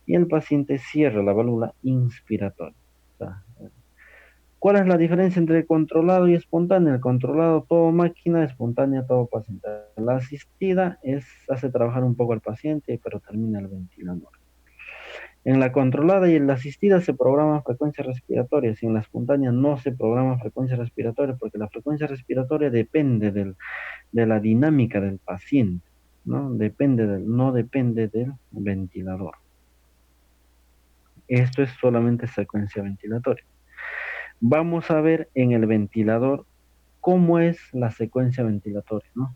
y el paciente cierra la válvula inspiratoria. O sea, ¿cuál es la diferencia entre controlado y espontáneo? El controlado todo máquina, espontánea todo paciente. La asistida hace trabajar un poco al paciente, pero termina el ventilador. En la controlada y en la asistida se programan frecuencias respiratorias y en la espontánea no se programan frecuencias respiratorias porque la frecuencia respiratoria depende de la dinámica del paciente, ¿no? No depende del ventilador. Esto es solamente secuencia ventilatoria. Vamos a ver en el ventilador cómo es la secuencia ventilatoria, ¿no?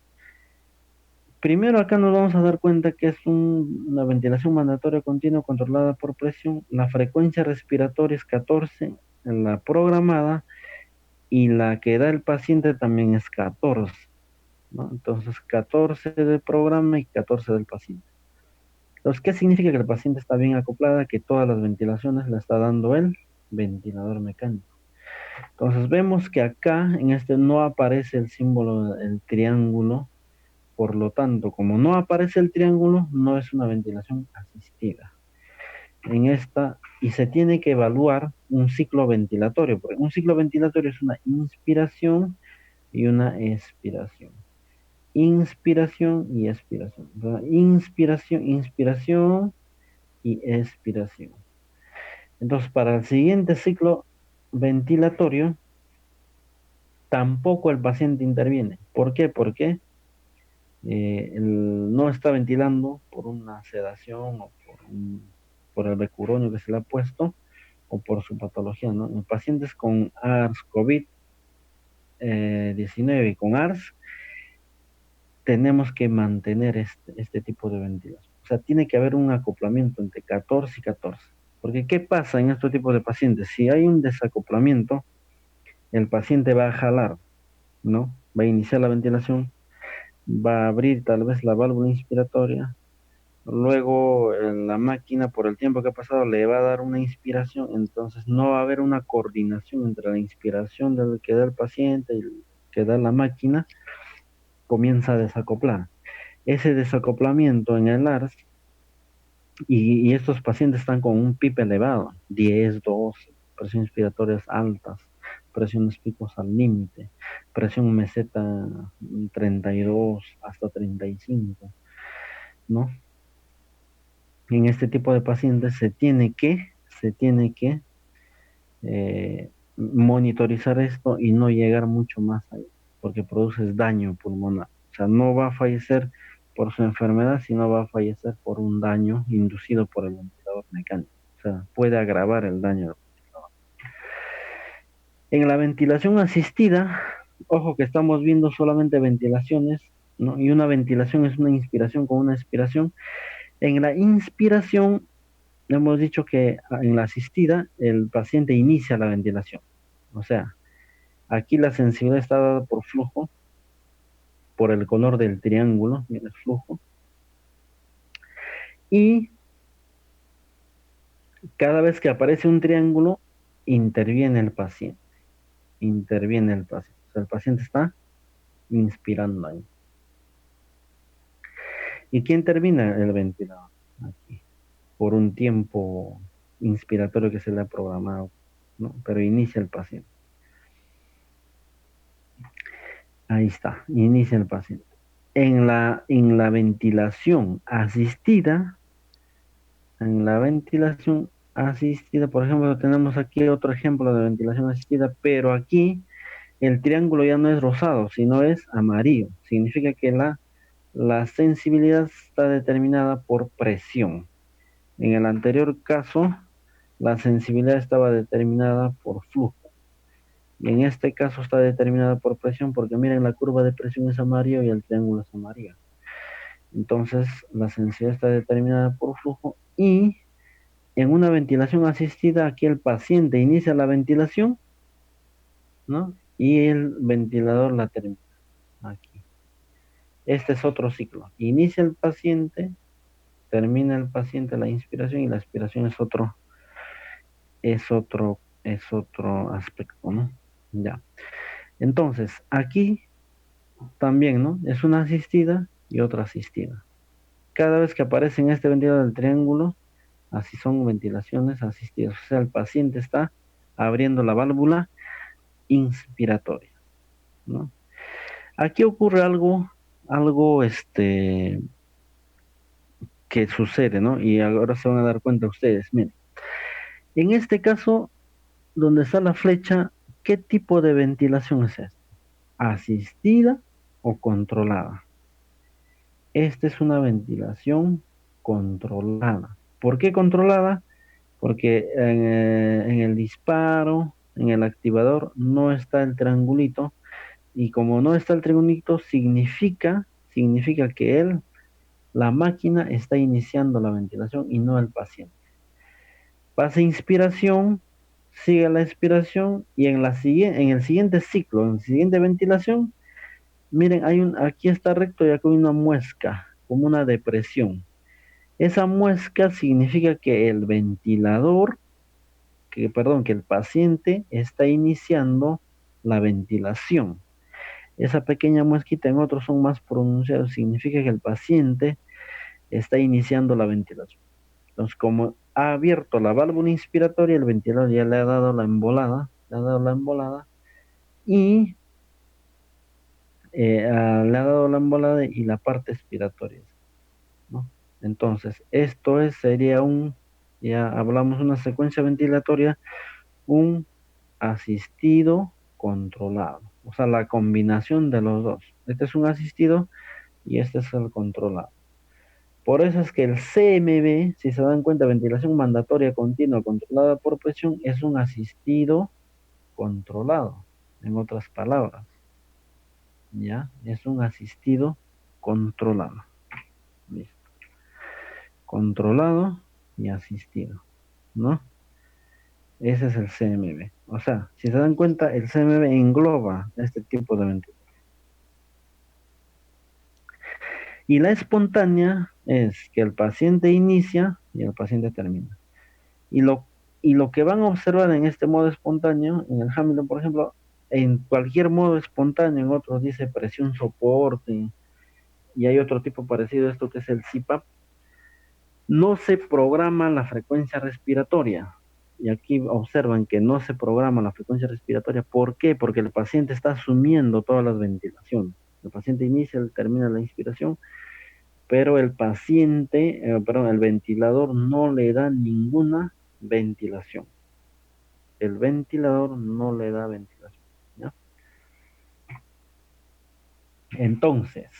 Primero acá nos vamos a dar cuenta que es una ventilación mandatoria continua controlada por presión. La frecuencia respiratoria es 14 en la programada y la que da el paciente también es 14, ¿no? Entonces 14 del programa y 14 del paciente. Entonces, ¿qué significa que el paciente está bien acoplada? Que todas las ventilaciones le está dando el ventilador mecánico. Entonces vemos que acá en este no aparece el símbolo del triángulo. Por lo tanto, como no aparece el triángulo, no es una ventilación asistida. En esta, y se tiene que evaluar un ciclo ventilatorio, porque un ciclo ventilatorio es una inspiración y una expiración. Inspiración y expiración. Inspiración, inspiración y expiración. Entonces, para el siguiente ciclo ventilatorio, tampoco el paciente interviene. ¿Por qué? Porque no está ventilando por una sedación o por el becuronio que se le ha puesto o por su patología, ¿no? En pacientes con ARS, COVID-19 y con ARS, tenemos que mantener este tipo de ventilación. O sea, tiene que haber un acoplamiento entre 14 y 14. Porque, ¿qué pasa en este tipo de pacientes? Si hay un desacoplamiento, el paciente va a jalar, ¿no? Va a iniciar la ventilación, va a abrir tal vez la válvula inspiratoria. Luego la máquina por el tiempo que ha pasado le va a dar una inspiración, entonces no va a haber una coordinación entre la inspiración del que da el paciente y el que da la máquina, comienza a desacoplar. Ese desacoplamiento en el ARS y estos pacientes están con un PIP elevado, 10, 12, presiones inspiratorias altas, presiones picos al límite, presión meseta 32 hasta 35, ¿no? En este tipo de pacientes se tiene que monitorizar esto y no llegar mucho más allá, porque produce daño pulmonar. O sea, no va a fallecer por su enfermedad, sino va a fallecer por un daño inducido por el ventilador mecánico. O sea, puede agravar el daño del ventilador. En la ventilación asistida, ojo que estamos viendo solamente ventilaciones, ¿no? Y una ventilación es una inspiración con una expiración. En la inspiración hemos dicho que en la asistida el paciente inicia la ventilación. O sea, aquí la sensibilidad está dada por flujo, por el color del triángulo, mira el flujo. Y cada vez que aparece un triángulo, interviene el paciente. Interviene el paciente. O sea, el paciente está inspirando ahí. ¿Y quién termina? El ventilador. Aquí. Por un tiempo inspiratorio que se le ha programado, ¿no? Pero inicia el paciente. Ahí está, inicia el paciente. En la ventilación asistida, por ejemplo, tenemos aquí otro ejemplo de ventilación asistida, pero aquí el triángulo ya no es rosado, sino es amarillo. Significa que la sensibilidad está determinada por presión. En el anterior caso, la sensibilidad estaba determinada por flujo. Y en este caso está determinada por presión, porque miren, la curva de presión es amarillo y el triángulo es amarillo. Entonces, la sensibilidad está determinada por flujo y en una ventilación asistida, aquí el paciente inicia la ventilación, ¿no? Y el ventilador la termina. Aquí. Este es otro ciclo. Inicia el paciente, termina el paciente la inspiración y la expiración es otro aspecto, ¿no? Ya. Entonces, aquí también, ¿no? Es una asistida y otra asistida. Cada vez que aparece en este ventilador del triángulo, así son ventilaciones asistidas. O sea, el paciente está abriendo la válvula inspiratoria, ¿no? Aquí ocurre algo que sucede, ¿no? Y ahora se van a dar cuenta ustedes. Miren, en este caso, donde está la flecha, ¿qué tipo de ventilación es esta? ¿Asistida o controlada? Esta es una ventilación controlada. ¿Por qué controlada? Porque en el disparo, en el activador, no está el triangulito. Y como no está el triangulito, significa que la máquina está iniciando la ventilación y no el paciente. Pasa inspiración, sigue la expiración y en el siguiente ciclo, en la siguiente ventilación, miren, aquí está recto y aquí hay una muesca, como una depresión. Esa muesca significa que que el paciente está iniciando la ventilación. Esa pequeña muesquita en otros son más pronunciados, significa que el paciente está iniciando la ventilación. Entonces, como ha abierto la válvula inspiratoria, el ventilador ya y le ha dado la embolada y la parte expiratoria, ¿no? Entonces, sería ya hablamos una secuencia ventilatoria, un asistido controlado, o sea, la combinación de los dos. Este es un asistido y este es el controlado. Por eso es que el CMB, si se dan cuenta, ventilación mandatoria continua controlada por presión, es un asistido controlado, en otras palabras, ¿ya? Es un asistido controlado. Listo. Controlado y asistido, ¿no? Ese es el CMB. O sea, si se dan cuenta, el CMB engloba este tipo de ventilación. Y la espontánea es que el paciente inicia y el paciente termina. Y lo que van a observar en este modo espontáneo, en el Hamilton, por ejemplo, en cualquier modo espontáneo, en otros dice presión soporte, y hay otro tipo parecido a esto que es el CPAP, no se programa la frecuencia respiratoria. Y aquí observan que no se programa la frecuencia respiratoria. ¿Por qué? Porque el paciente está asumiendo todas las ventilaciones. El paciente inicia, termina la inspiración, pero el ventilador no le da ninguna ventilación. El ventilador no le da ventilación, ¿ya? Entonces,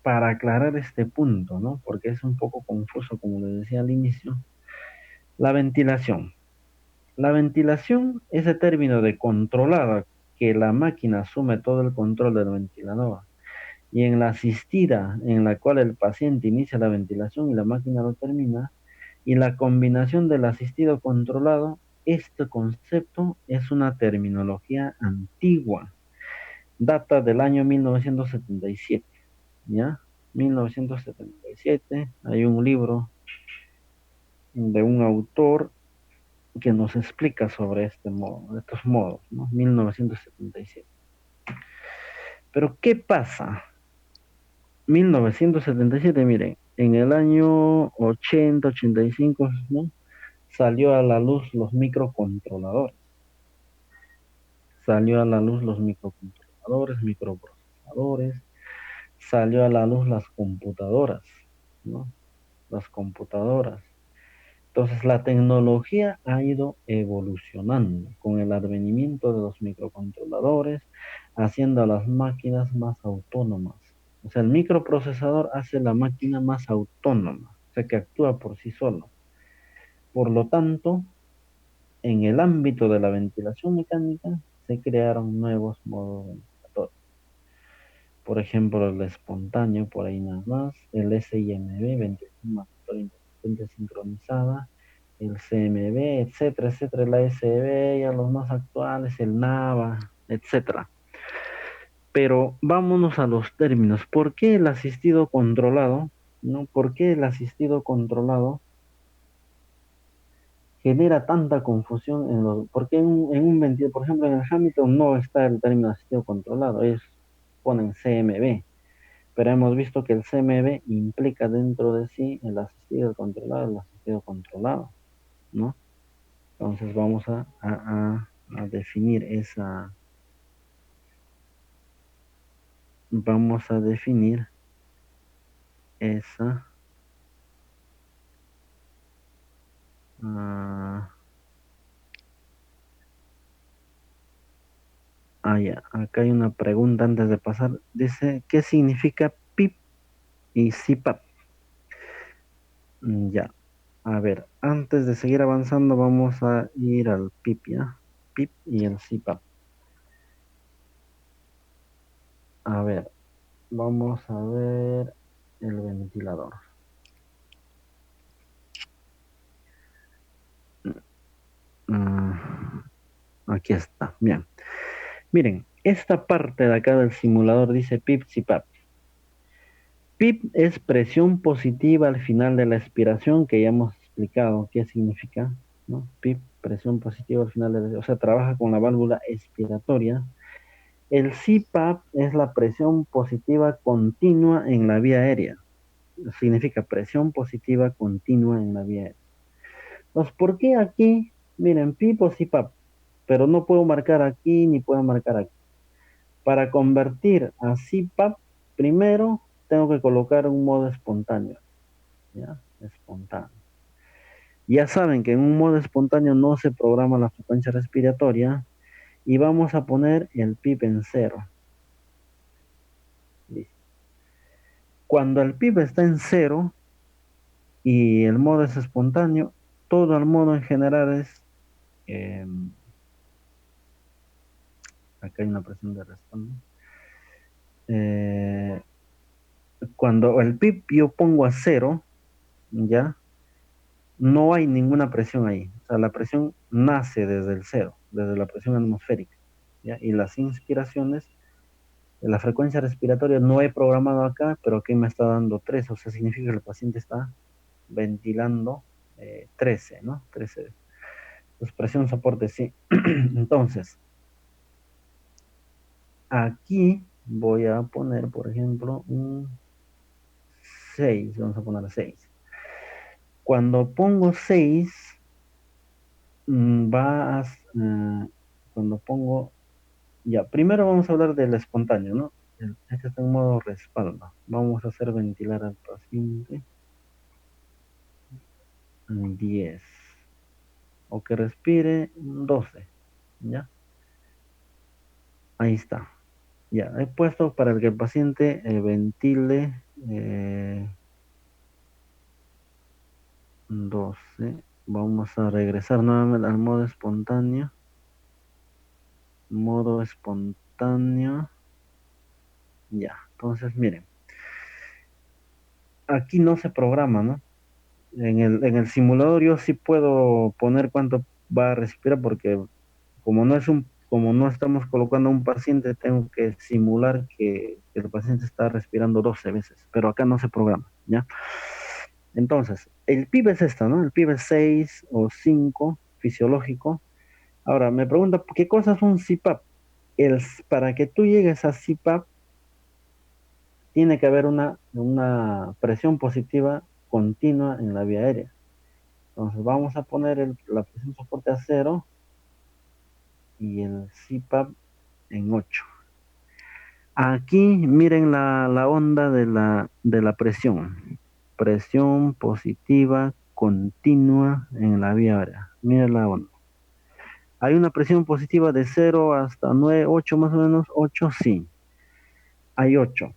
para aclarar este punto, ¿no? Porque es un poco confuso, como les decía al inicio, la ventilación. La ventilación, ese término de controlada, que la máquina asume todo el control del ventilador, y en la asistida, en la cual el paciente inicia la ventilación y la máquina lo termina, y la combinación del asistido controlado, este concepto es una terminología antigua, data del año 1977, ¿ya? 1977, hay un libro de un autor que nos explica sobre estos modos, ¿no? 1977. Pero, ¿qué pasa? 1977, miren, en el año 80, 85, ¿no? Salió a la luz los microcontroladores. Salió a la luz los microcontroladores, microprocesadores, salió a la luz las computadoras, ¿no? Las computadoras. Entonces la tecnología ha ido evolucionando con el advenimiento de los microcontroladores, haciendo a las máquinas más autónomas. O sea, el microprocesador hace la máquina más autónoma. sea que actúa por sí solo. Por lo tanto, en el ámbito de la ventilación mecánica se crearon nuevos modos ventilatorios. Por ejemplo, el espontáneo, por ahí nada más, el SIMB, ventilación mandatoria intermitente sincronizada, el CMB, etcétera, etcétera, la SB, ya los más actuales, el NAVA, etcétera. Pero vámonos a los términos. ¿Por qué el asistido controlado? ¿No? ¿Por qué el asistido controlado genera tanta confusión en los... Porque en un ventilador, por ejemplo, en el Hamilton no está el término asistido controlado, ellos ponen CMB, pero hemos visto que el CMB implica dentro de sí el asistido controlado, ¿no? Entonces vamos a definir vamos a definir esa, ah, ya, acá hay una pregunta antes de pasar, dice, ¿qué significa PIP y CPAP? Ya, a ver, antes de seguir avanzando vamos a ir al PIP, ¿ya? PIP y el CPAP. A ver, vamos a ver el ventilador. Ah, aquí está, bien. Miren, esta parte de acá del simulador dice PIP, CPAP. PIP es presión positiva al final de la expiración, que ya hemos explicado qué significa, ¿no? PIP, presión positiva al final de la, o sea, trabaja con la válvula expiratoria. El CPAP es la presión positiva continua en la vía aérea. Significa presión positiva continua en la vía aérea. Entonces, ¿por qué aquí? Miren, PIP o CPAP, pero no puedo marcar aquí ni puedo marcar aquí. Para convertir a CPAP, primero tengo que colocar un modo espontáneo, ¿ya? Espontáneo. Ya saben que en un modo espontáneo no se programa la frecuencia respiratoria y vamos a poner el PIP en cero. Listo. Cuando el PIP está en cero y el modo es espontáneo, todo el modo en general es, eh, acá hay una presión de respaldo. Eh, Cuando el PIP yo pongo a cero, ¿ya? No hay ninguna presión ahí. O sea, la presión nace desde el cero, desde la presión atmosférica, ¿ya? Y las inspiraciones, la frecuencia respiratoria no he programado acá, pero aquí me está dando 3, o sea, significa que el paciente está ventilando 13, ¿no? 13. Pues presión soporte, sí. Entonces, aquí voy a poner, por ejemplo, un 6, vamos a poner 6. Cuando pongo 6, va a, cuando pongo, ya, primero vamos a hablar del espontáneo, ¿no? Este está en modo respaldo. Vamos a hacer ventilar al paciente en 10, o que respire 12, ¿ya? Ahí está. Ya, he puesto para que el paciente ventile 12. Vamos a regresar nuevamente al modo espontáneo. Modo espontáneo. Ya, entonces miren, aquí no se programa, ¿no? En el simulador yo sí puedo poner cuánto va a respirar porque como no estamos colocando a un paciente, tengo que simular que el paciente está respirando 12 veces, pero acá no se programa, ¿ya? Entonces, el PIB es esta, ¿no? El PIB es 6 o 5 fisiológico. Ahora, me pregunta, ¿qué cosa es un CPAP? Para que tú llegues a CPAP, tiene que haber una presión positiva continua en la vía aérea. Entonces, vamos a poner la presión soporte a cero y el CPAP en 8. Aquí miren la onda de la presión. Presión positiva continua en la vía aérea. Miren la onda. Hay una presión positiva de 0 hasta 9, 8 más o menos. 8 sí. Hay 8.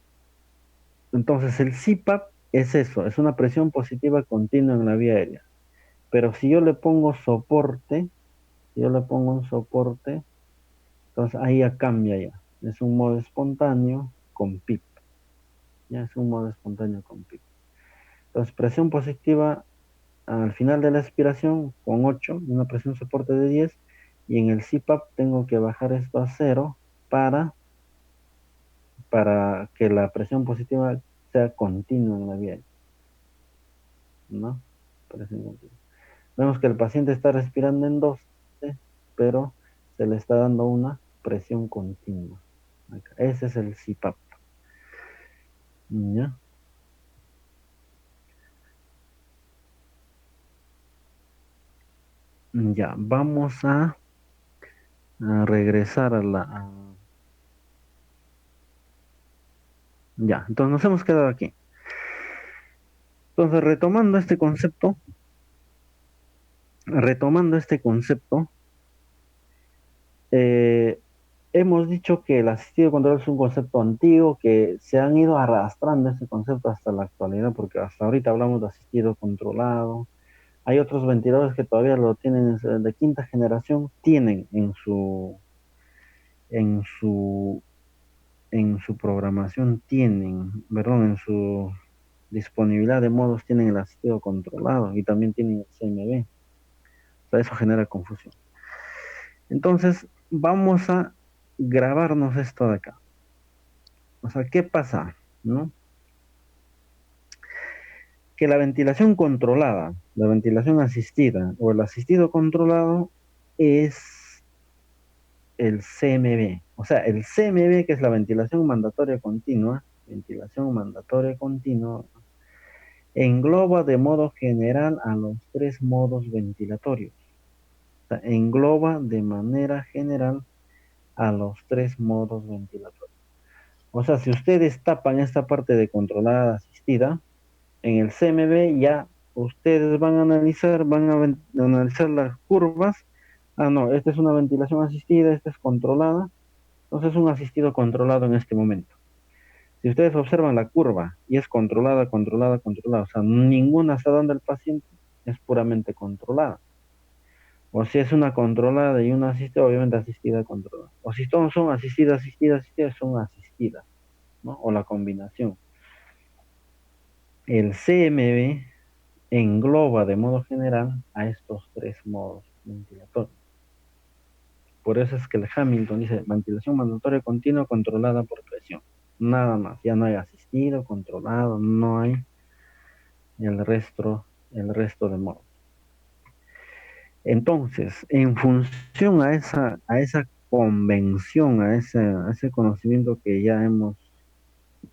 Entonces el CPAP es eso, es una presión positiva continua en la vía aérea. Pero si yo le pongo soporte, si yo le pongo un soporte, entonces ahí ya cambia ya. Es un modo espontáneo con PIP. Ya es un modo espontáneo con PIP. Entonces, presión positiva al final de la expiración con 8, una presión soporte de 10, y en el CPAP tengo que bajar esto a cero para, para que la presión positiva sea continua en la vía, ¿no? Presión continua. Vemos que el paciente está respirando en 12, pero se le está dando una presión continua. Acá. Ese es el CPAP. ¿Ya? Ya, vamos a regresar a ya, entonces nos hemos quedado aquí. Entonces, retomando este concepto, eh, hemos dicho que el asistido controlado es un concepto antiguo, que se han ido arrastrando ese concepto hasta la actualidad, porque hasta ahorita hablamos de asistido controlado. Hay otros ventiladores que todavía lo tienen de quinta generación, tienen en su, en su programación, perdón, en su disponibilidad de modos tienen el asistido controlado y también tienen el CMB. O sea, eso genera confusión. Entonces, vamos a grabarnos esto de acá. O sea, ¿qué pasa? ¿No? Que la ventilación controlada, la ventilación asistida o el asistido controlado es el CMB. O sea, el CMB, que es la ventilación mandatoria continua, engloba de modo general a los tres modos ventilatorios. O sea, engloba de manera general a los tres modos ventilatorios. O sea, si ustedes tapan esta parte de controlada asistida, en el CMB ya ustedes van a analizar, analizar las curvas. Ah, no, esta es una ventilación asistida, esta es controlada. Entonces es un asistido controlado en este momento. Si ustedes observan la curva y es controlada, controlada, controlada, o sea, ninguna está dando el paciente, es puramente controlada. O si es una controlada y una asistida, obviamente asistida, controlada. O si todos son asistida, asistida, asistida, son asistidas, ¿no? O la combinación. El CMB engloba de modo general a estos tres modos ventilatorios. Por eso es que el Hamilton dice ventilación mandatoria continua controlada por presión. Nada más, ya no hay asistido, controlado, no hay el resto de modos. Entonces, en función a esa convención, a ese conocimiento que ya hemos,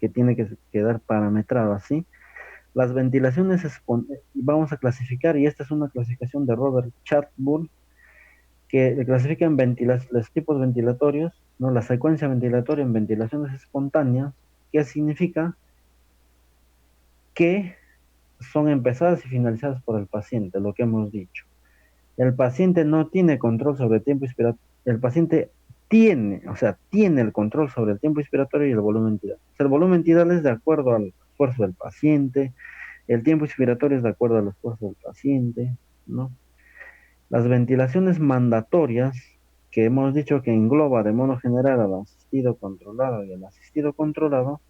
que tiene que quedar parametrado así, las ventilaciones, vamos a clasificar, y esta es una clasificación de Robert Chatbull, que clasifican los tipos ventilatorios, ¿no? La secuencia ventilatoria en ventilaciones espontáneas, que significa que son empezadas y finalizadas por el paciente, lo que hemos dicho. El paciente no tiene control sobre el tiempo inspiratorio, el paciente tiene, o sea, tiene el control sobre el tiempo inspiratorio y el volumen tidal. O sea, el volumen tidal es de acuerdo al esfuerzo del paciente, el tiempo inspiratorio es de acuerdo al esfuerzo del paciente, ¿no? Las ventilaciones mandatorias, que hemos dicho que engloba de modo general al asistido controlado y al asistido controlado,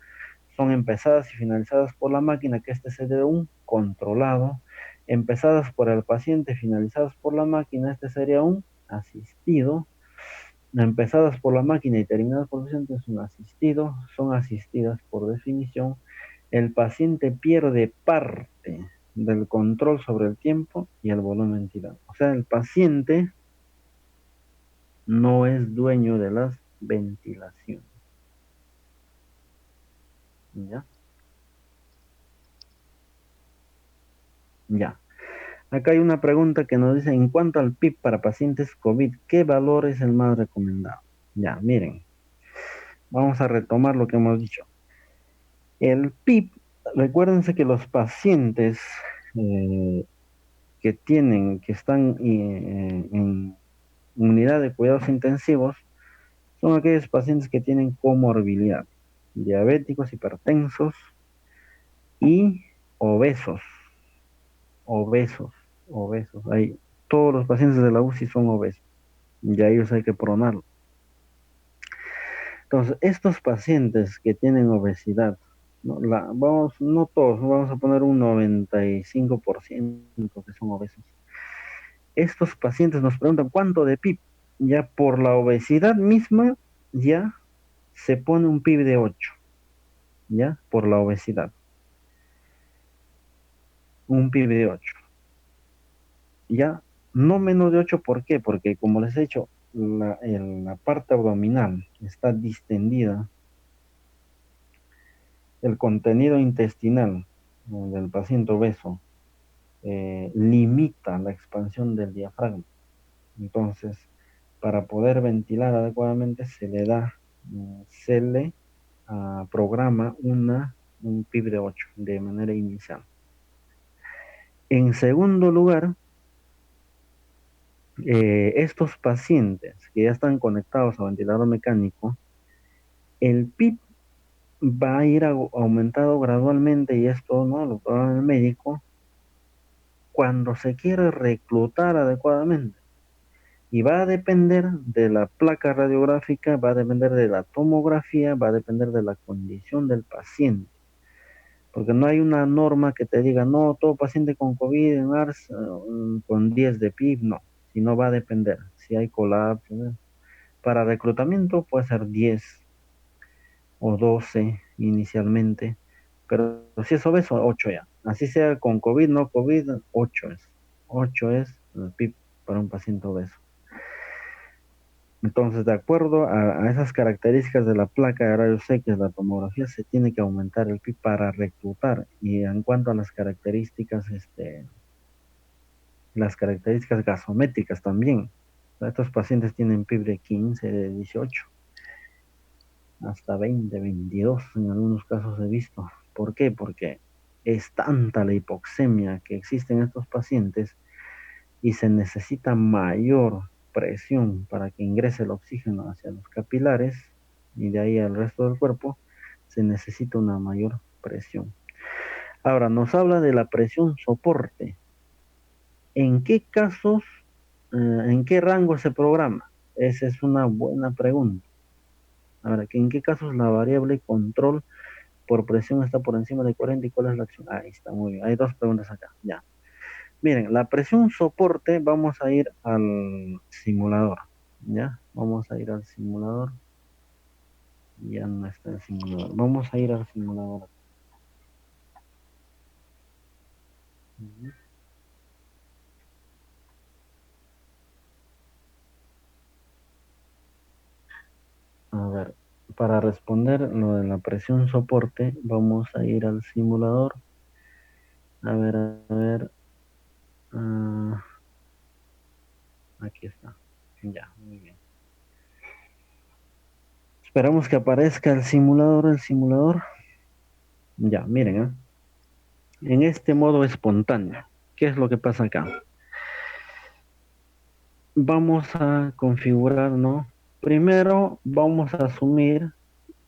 son empezadas y finalizadas por la máquina, que este sería un controlado, empezadas por el paciente, finalizadas por la máquina, este sería un asistido, empezadas por la máquina y terminadas por el paciente es un asistido, son asistidas por definición. El paciente pierde parte del control sobre el tiempo y el volumen tirado. O sea, el paciente no es dueño de las ventilaciones. ¿Ya? Ya. Acá hay una pregunta que nos dice, en cuanto al PIB para pacientes COVID, ¿qué valor es el más recomendado? Ya, miren, vamos a retomar lo que hemos dicho. El PIB, recuérdense que los pacientes eh, que están en unidad de cuidados intensivos, son aquellos pacientes que tienen comorbilidad, diabéticos, hipertensos y obesos, obesos, obesos. Todos los pacientes de la UCI son obesos. Y a ellos hay que pronarlos. Entonces, estos pacientes que tienen obesidad, ¿no? No todos, vamos a poner un 95% que son obesos. Estos pacientes nos preguntan cuánto de PIB. Ya por la obesidad misma, ya se pone un PIB de 8, ya por la obesidad. Un PIB de 8. Ya no menos de 8, ¿por qué? Porque como les he dicho, la parte abdominal está distendida. El contenido intestinal del paciente obeso limita la expansión del diafragma. Entonces, para poder ventilar adecuadamente, se le programa un PIB de 8 de manera inicial. En segundo lugar, estos pacientes que ya están conectados a ventilador mecánico, el PIB va a ir aumentado gradualmente y esto no lo programa el médico cuando se quiere reclutar adecuadamente. Y va a depender de la placa radiográfica, va a depender de la tomografía, va a depender de la condición del paciente. Porque no hay una norma que te diga, no, todo paciente con COVID en ARS con 10 de PIB, no. Sino va a depender. Si hay colapso, ¿no? Para reclutamiento puede ser 10 o 12 inicialmente. Pero si es obeso, 8 ya. Así sea con COVID, no COVID, 8 es. 8 es el PIB para un paciente obeso. Entonces, de acuerdo a esas características de la placa de rayos X, la tomografía, se tiene que aumentar el PIB para reclutar. Y en cuanto a las características gasométricas también. Estos pacientes tienen PIB de 15, de 18, hasta 20, 22 en algunos casos he visto. ¿Por qué? Porque es tanta la hipoxemia que existe en estos pacientes y se necesita mayor presión para que ingrese el oxígeno hacia los capilares y de ahí al resto del cuerpo, se necesita una mayor presión. Ahora, nos habla de la presión soporte. ¿En qué casos, en qué rango se programa? Esa es una buena pregunta. Ahora, ¿en qué casos la variable control por presión está por encima de 40 y cuál es la acción? Ahí está, muy bien. Hay dos preguntas acá, ya. Miren, la presión soporte, vamos a ir al simulador, ¿ya? Vamos a ir al simulador. Ya no está el simulador. Vamos a ir al simulador. Ujú. A ver, para responder lo de la presión soporte, vamos a ir al simulador. A ver. ah, Aquí está. Ya, muy bien. Esperamos que aparezca el simulador. Ya, miren, ¿eh? En este modo espontáneo, ¿qué es lo que pasa acá? Vamos a configurar, ¿no? Primero vamos a asumir,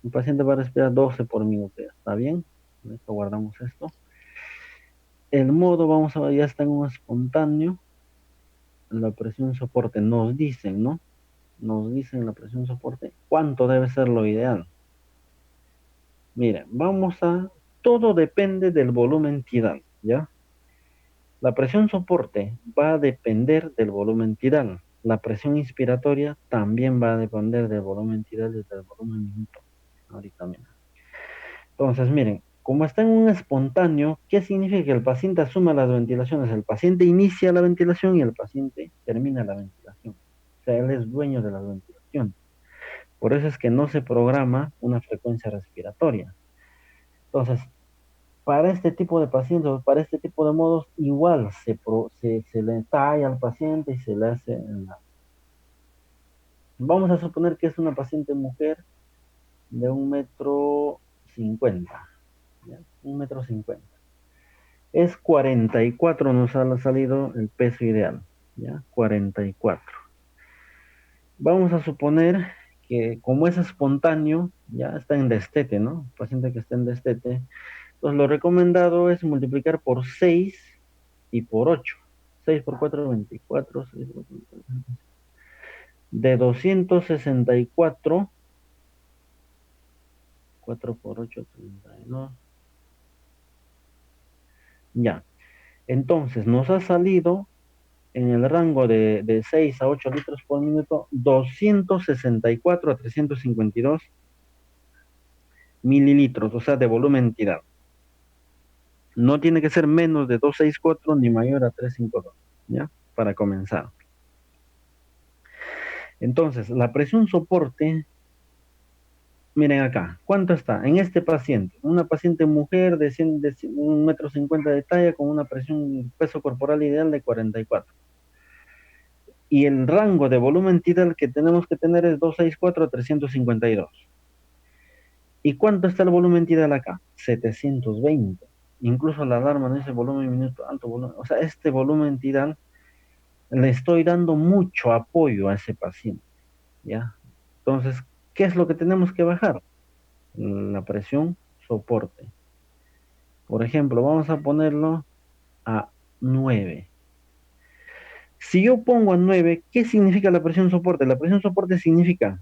el paciente va a respirar 12 por minuto, ¿ya ¿está bien? Esto guardamos esto. El modo, vamos a ver, ya está en un espontáneo. La presión soporte nos dicen, ¿no? Nos dicen la presión soporte, ¿cuánto debe ser lo ideal? Miren, todo depende del volumen tidal, ¿ya? La presión soporte va a depender del volumen tidal. La presión inspiratoria también va a depender del volumen tidal y del volumen minuto. Ahorita mismo. Entonces, miren, como está en un espontáneo, ¿qué significa que el paciente asuma las ventilaciones? El paciente inicia la ventilación y el paciente termina la ventilación. O sea, él es dueño de la ventilación. Por eso es que no se programa una frecuencia respiratoria. Entonces, para este tipo de pacientes, o para este tipo de modos, igual se le talla al paciente y se le hace Vamos a suponer que es una paciente mujer de 1,50 m, ¿ya? 1,50 m. Es 44, nos ha salido el peso ideal, ¿ya? 44. Vamos a suponer que como es espontáneo, ya está en destete, ¿no? Paciente que está en destete, Entonces, lo recomendado es multiplicar por 6 y por 8. 6 por 4, 24. 6 por 4, de 264, 4 por 8, 32. Ya. Entonces, nos ha salido en el rango de 6 a 8 litros por minuto, 264 a 352 mililitros, o sea, de volumen entidad. No tiene que ser menos de 264 ni mayor a 352, ¿ya? Para comenzar. Entonces, la presión soporte, miren acá, ¿cuánto está? En este paciente, una paciente mujer de 1 metro 50 de talla con una presión, peso corporal ideal de 44. Y el rango de volumen tidal que tenemos que tener es 264 a 352. ¿Y cuánto está el volumen tidal acá? 720. Incluso la alarma no dice volumen minuto, alto volumen. O sea, este volumen tidal le estoy dando mucho apoyo a ese paciente, ¿ya? Entonces, ¿qué es lo que tenemos que bajar? La presión soporte. Por ejemplo, vamos a ponerlo a 9. Si yo pongo a 9, ¿qué significa la presión soporte? La presión soporte significa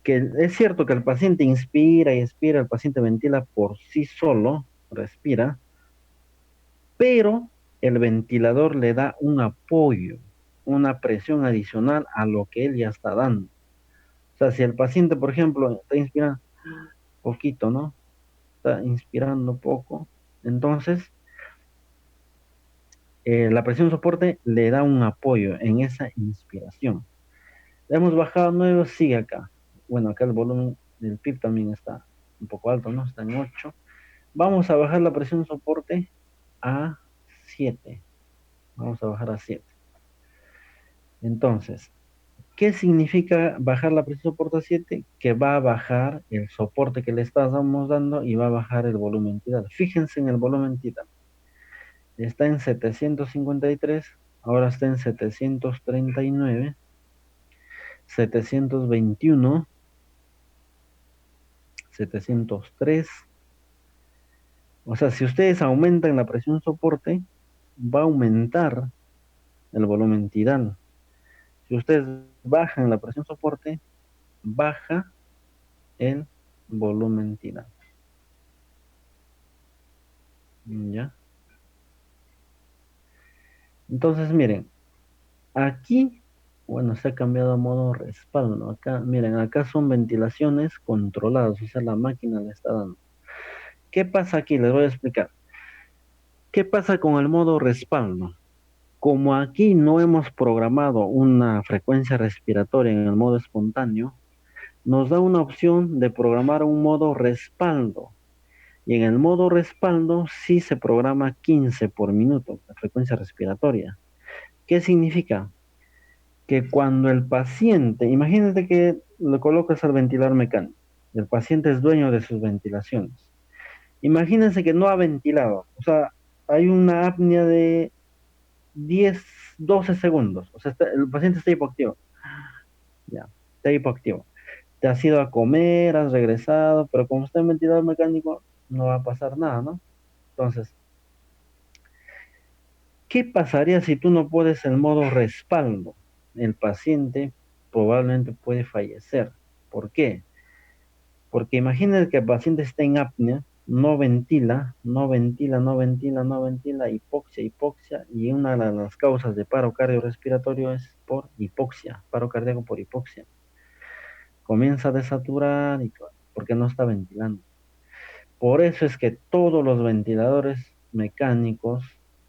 que es cierto que el paciente inspira y expira, el paciente ventila por sí solo, respira, pero el ventilador le da un apoyo, una presión adicional a lo que él ya está dando. O sea, si el paciente, por ejemplo, está inspirando poquito, ¿no? Está inspirando poco, entonces la presión soporte le da un apoyo en esa inspiración. Le hemos bajado 9, sigue acá. Bueno, acá el volumen del PIB también está un poco alto, ¿no? Está en 8. Vamos a bajar la presión soporte a 7. Vamos a bajar a 7. Entonces, ¿qué significa bajar la presión soporte a 7? Que va a bajar el soporte que le estamos dando y va a bajar el volumen tidal. Fíjense en el volumen tidal. Está en 753, ahora está en 739, 721, 703. O sea, si ustedes aumentan la presión soporte, va a aumentar el volumen tidal. Si ustedes bajan la presión soporte, baja el volumen tidal. ¿Ya? Entonces, miren, aquí, bueno, se ha cambiado a modo respaldo, ¿no? Acá, miren, acá son ventilaciones controladas, o sea, la máquina le está dando. ¿Qué pasa aquí? Les voy a explicar. ¿Qué pasa con el modo respaldo? Como aquí no hemos programado una frecuencia respiratoria en el modo espontáneo, nos da una opción de programar un modo respaldo. Y en el modo respaldo sí se programa 15 por minuto, la frecuencia respiratoria. ¿Qué significa? Que cuando el paciente, imagínate que lo colocas al ventilador mecánico, el paciente es dueño de sus ventilaciones. Imagínense que no ha ventilado, o sea, hay una apnea de 10, 12 segundos, o sea, el paciente está hipoactivo, ya, está hipoactivo. Te has ido a comer, has regresado, pero como está en ventilador mecánico, no va a pasar nada, ¿no? Entonces, ¿qué pasaría si tú no pones el modo respaldo? El paciente probablemente puede fallecer. ¿Por qué? Porque imagínate que el paciente está en apnea, no ventila, no ventila, no ventila, no ventila, hipoxia, hipoxia, y una de las causas de paro cardiorrespiratorio es por hipoxia, paro cardíaco por hipoxia. Comienza a desaturar y porque no está ventilando. Por eso es que todos los ventiladores mecánicos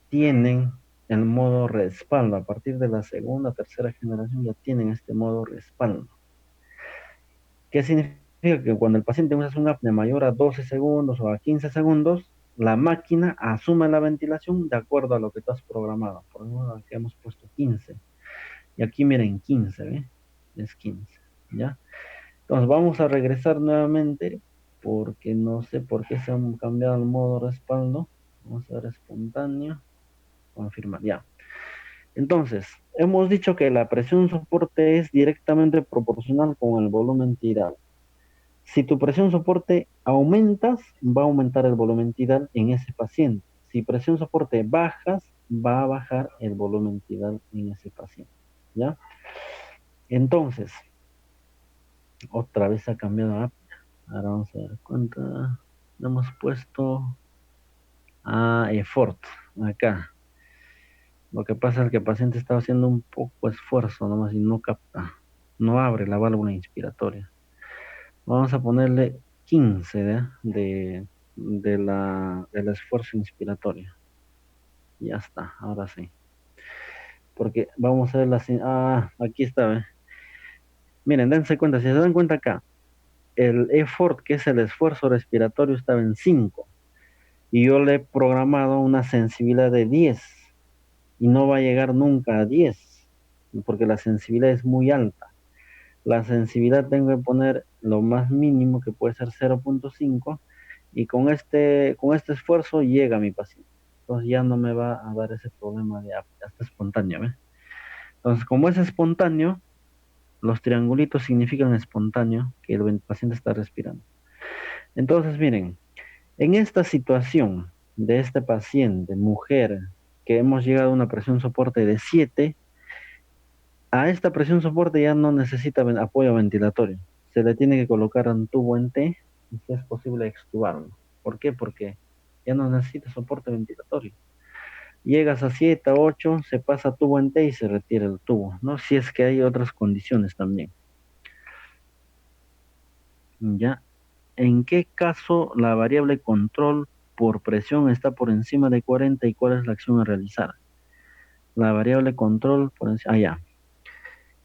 tienen el modo respaldo. A partir de la segunda, tercera generación ya tienen este modo respaldo. ¿Qué significa? Que cuando el paciente usa un apnea mayor a 12 segundos o a 15 segundos, la máquina asume la ventilación de acuerdo a lo que tú has programado. Por ejemplo, aquí hemos puesto 15. Y aquí miren 15, ¿ve? Es 15, ¿ya? Entonces vamos a regresar nuevamente porque no sé por qué se han cambiado el modo respaldo. Vamos a ver espontáneo. Confirmar, ya. Entonces, hemos dicho que la presión soporte es directamente proporcional con el volumen tirado. Si tu presión soporte aumentas, va a aumentar el volumen tidal en ese paciente. Si presión soporte bajas, va a bajar el volumen tidal en ese paciente. ¿Ya? Entonces, otra vez ha cambiado. Ahora vamos a ver cuánto le hemos puesto a effort acá. Lo que pasa es que el paciente estaba haciendo un poco esfuerzo nomás y no capta, no abre la válvula inspiratoria. Vamos a ponerle 15 del esfuerzo inspiratorio. Ya está, ahora sí. Porque vamos a ver aquí está, ¿ve? Miren, dense cuenta, si se dan cuenta acá, el effort, que es el esfuerzo respiratorio, estaba en 5 y yo le he programado una sensibilidad de 10 y no va a llegar nunca a 10 porque la sensibilidad es muy alta. La sensibilidad tengo que poner lo más mínimo que puede ser 0,5 y con este esfuerzo llega mi paciente. Entonces ya no me va a dar ese problema de hasta espontáneo, ¿ve? Entonces, como es espontáneo, los triangulitos significan espontáneo que el paciente está respirando. Entonces, miren, en esta situación de este paciente, mujer, que hemos llegado a una presión soporte de 7, a esta presión soporte ya no necesita apoyo ventilatorio. Se le tiene que colocar un tubo en T y si es posible extubarlo. ¿Por qué? Porque ya no necesita soporte ventilatorio. Llegas a 7, 8, se pasa tubo en T y se retira el tubo, ¿no? Si es que hay otras condiciones también. ¿Ya? ¿En qué caso la variable control por presión está por encima de 40 y cuál es la acción a realizar? La variable control por encima. Ya.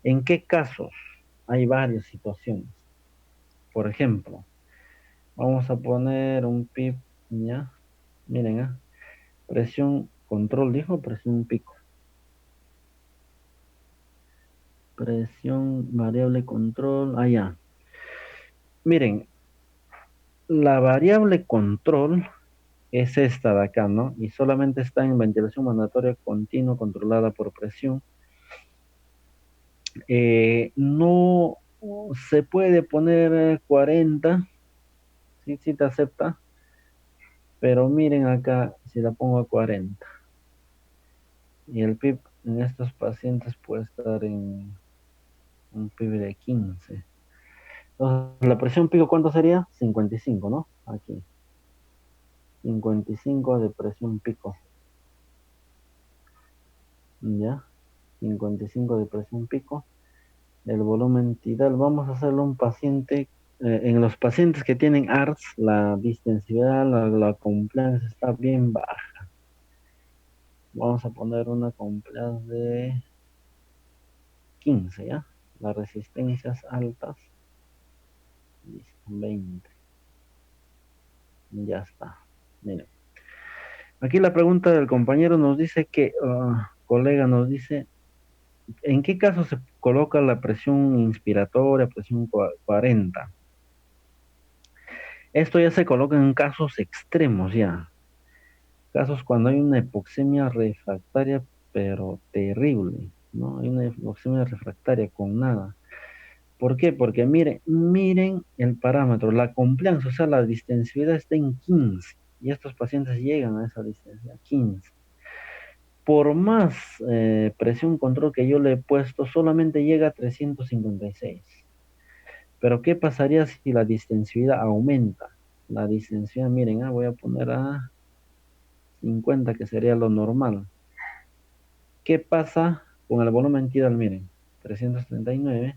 ¿En qué casos? Hay varias situaciones. Por ejemplo, vamos a poner un PIB, ¿ya? Miren, presión control, dijo, presión pico. Presión variable control, ya. Miren, la variable control es esta de acá, ¿no? Y solamente está en ventilación mandatoria continua controlada por presión. No se puede poner 40, sí, sí te acepta, pero miren acá, si la pongo a 40 y el PIB en estos pacientes puede estar en un PIB de 15. Entonces, la presión pico, ¿cuánto sería? 55, ¿no? Aquí, 55 de presión pico, ¿ya? 55 de presión pico. El volumen tidal, vamos a hacerlo un paciente, en los pacientes que tienen ARTS, la distensividad, la compliance está bien baja. Vamos a poner una compliance de 15, ¿ya? Las resistencias altas, listo, 20. Ya está. Miren. Aquí la pregunta del compañero nos dice colega nos dice, ¿en qué caso se coloca la presión inspiratoria, presión 40? Esto ya se coloca en casos extremos ya. Casos cuando hay una hipoxemia refractaria, pero terrible, ¿no? Hay una hipoxemia refractaria con nada. ¿Por qué? Porque miren el parámetro, la compliance, o sea, la distensividad está en 15 y estos pacientes llegan a esa distensividad, 15. Por más presión control que yo le he puesto, solamente llega a 356. Pero ¿qué pasaría si la distensividad aumenta? La distensividad, miren, voy a poner a 50, que sería lo normal. ¿Qué pasa con el volumen tidal? Miren, 339,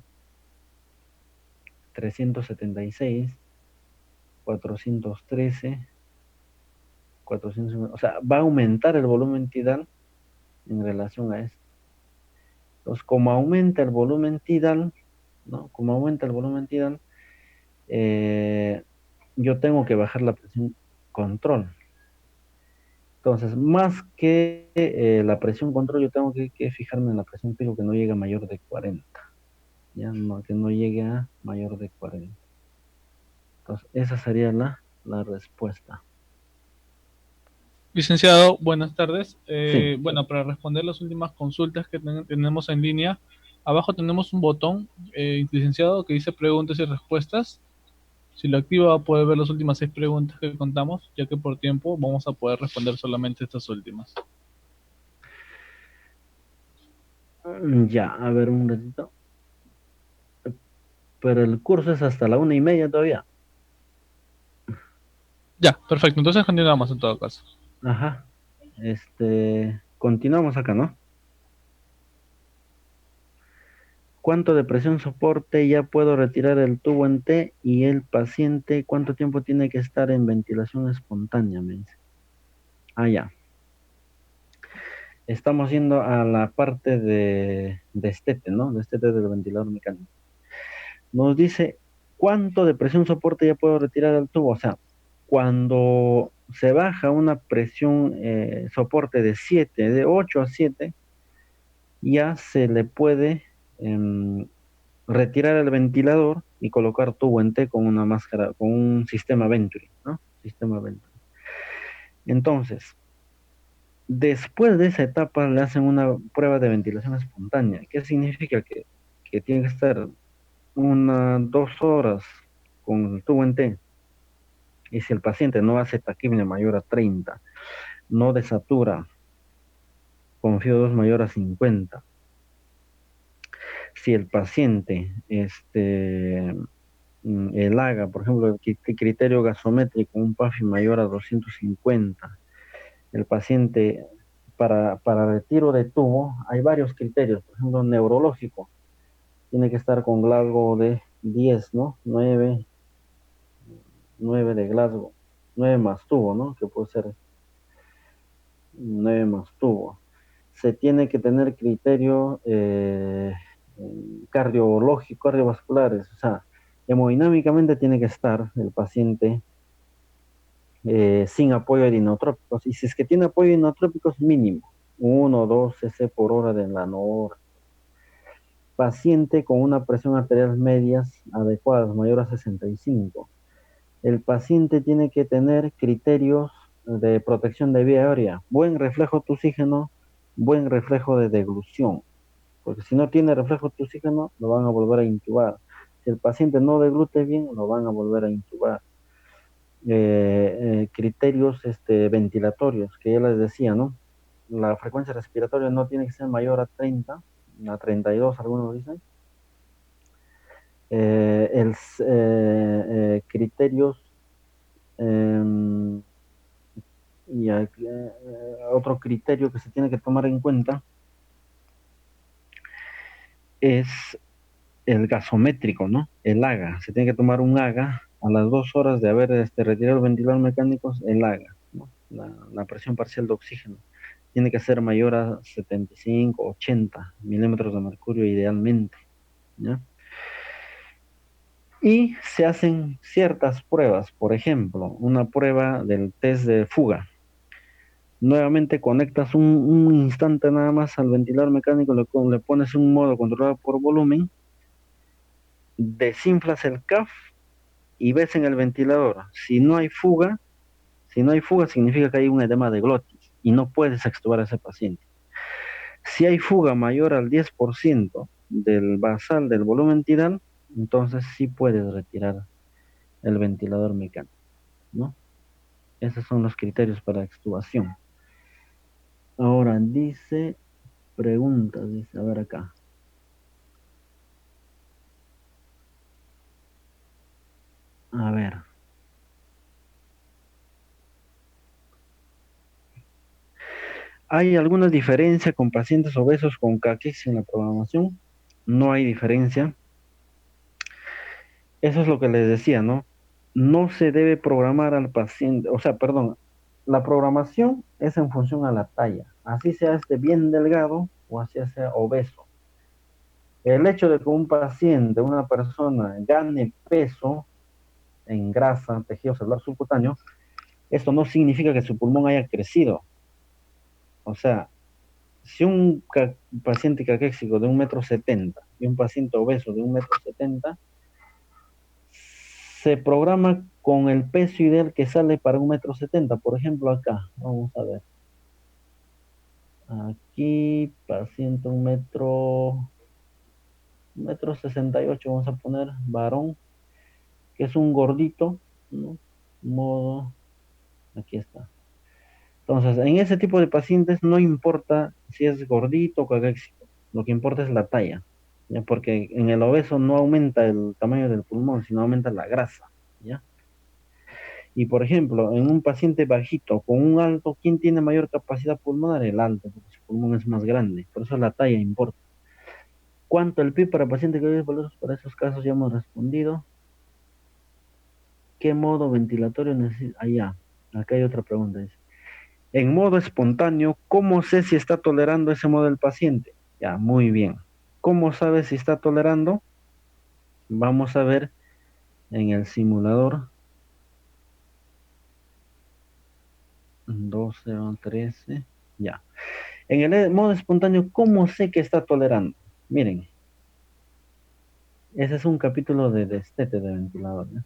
376, 413, 450. O sea, va a aumentar el volumen tidal en relación a esto. Entonces, como aumenta el volumen tidal, ¿no? Como aumenta el volumen tidal, eh, yo tengo que bajar la presión control. Entonces, más que la presión control, yo tengo que fijarme en la presión pico que no llegue a mayor de 40. Ya, no, que no llegue a mayor de 40. Entonces, esa sería la respuesta. Licenciado, buenas tardes. Sí, Bueno, para responder las últimas consultas que tenemos en línea, abajo tenemos un botón, licenciado, que dice preguntas y respuestas. Si lo activa va a poder ver las últimas 6 preguntas que contamos, ya que por tiempo vamos a poder responder solamente estas últimas. Ya, a ver un ratito. Pero el curso es hasta la 1:30 todavía. Ya, perfecto. Entonces continuamos en todo caso. Ajá. Continuamos acá, ¿no? ¿Cuánto de presión soporte ya puedo retirar el tubo en T y el paciente cuánto tiempo tiene que estar en ventilación espontánea? Me dice. Ah, ya. Estamos yendo a la parte de destete, ¿no? Destete del ventilador mecánico. Nos dice cuánto de presión soporte ya puedo retirar el tubo. O sea, cuando se baja una presión soporte de 7, de 8 a 7, ya se le puede retirar el ventilador y colocar tubo en T con una máscara, con un sistema Venturi, ¿no? Sistema Venturi. Entonces, después de esa etapa le hacen una prueba de ventilación espontánea. ¿Qué significa? Que tiene que estar 2 horas con el tubo en T. Y si el paciente no hace taquipnea mayor a 30, no desatura con FIO2 mayor a 50, si el paciente el AGA, por ejemplo, el criterio gasométrico, un PAFI mayor a 250, el paciente para retiro de tubo, hay varios criterios, por ejemplo, neurológico, tiene que estar con Glasgow de 10, ¿no? 9 de Glasgow, 9 más tubo, ¿no? Que puede ser 9 más tubo. Se tiene que tener criterio cardiológico, cardiovasculares, o sea, hemodinámicamente tiene que estar el paciente sin apoyo de inotrópicos. Y si es que tiene apoyo de inotrópicos, mínimo, 1 o 2 cc por hora de la NOR. Paciente con una presión arterial medias adecuadas, mayor a 65. El paciente tiene que tener criterios de protección de vía aérea, buen reflejo de oxígeno, buen reflejo de deglución, porque si no tiene reflejo de oxígeno, lo van a volver a intubar. Si el paciente no deglute bien, lo van a volver a intubar. Criterios ventilatorios, que ya les decía, ¿no? La frecuencia respiratoria no tiene que ser mayor a 30, a 32, algunos dicen. Criterios eh, y otro criterio que se tiene que tomar en cuenta es el gasométrico, ¿no? El AGA. Se tiene que tomar un AGA a las 2 horas de haber retirado el ventilador mecánico, el AGA, ¿no? La presión parcial de oxígeno. Tiene que ser mayor a 75, 80 milímetros de mercurio idealmente, ¿ya? Y se hacen ciertas pruebas, por ejemplo, una prueba del test de fuga. Nuevamente conectas un instante nada más al ventilador mecánico, le pones un modo controlado por volumen, desinflas el CAF y ves en el ventilador. Si no hay fuga significa que hay un edema de glotis y no puedes extubar a ese paciente. Si hay fuga mayor al 10% del basal del volumen tidal, entonces sí puedes retirar el ventilador mecánico, ¿no? Esos son los criterios para extubación. Ahora dice, a ver acá. A ver, ¿hay alguna diferencia con pacientes obesos con caquexia en la programación? No hay diferencia. Eso es lo que les decía, ¿no? No se debe programar al paciente, o sea, perdón, la programación es en función a la talla, así sea bien delgado o así sea obeso. El hecho de que un paciente, una persona, gane peso en grasa, tejido celular subcutáneo, esto no significa que su pulmón haya crecido. O sea, si un paciente caquéxico de 1,70 m y un paciente obeso de 1,70 m, se programa con el peso ideal que sale para 1,70 m. Por ejemplo, acá, vamos a ver. Aquí, paciente 1,68 m, vamos a poner varón. que es un gordito, ¿no? Modo, aquí está. Entonces, en ese tipo de pacientes no importa si es gordito o cagáxico, lo que importa es la talla, ¿ya? Porque en el obeso no aumenta el tamaño del pulmón, sino aumenta la grasa, ¿ya? Y por ejemplo, en un paciente bajito con un alto, ¿quién tiene mayor capacidad pulmonar? El alto, porque su pulmón es más grande, por eso la talla importa. ¿Cuánto el PIB para pacientes que viven por Para esos casos ya hemos respondido. ¿Qué modo ventilatorio necesita? Ah, ya, acá hay otra pregunta. Dice. En modo espontáneo, ¿cómo sé si está tolerando ese modo el paciente? Ya, muy bien. ¿Cómo sabe si está tolerando? Vamos a ver en el simulador 12 o 13. Ya. En el modo espontáneo, ¿cómo sé que está tolerando? Miren, ese es un capítulo de destete de ventilador, ¿no?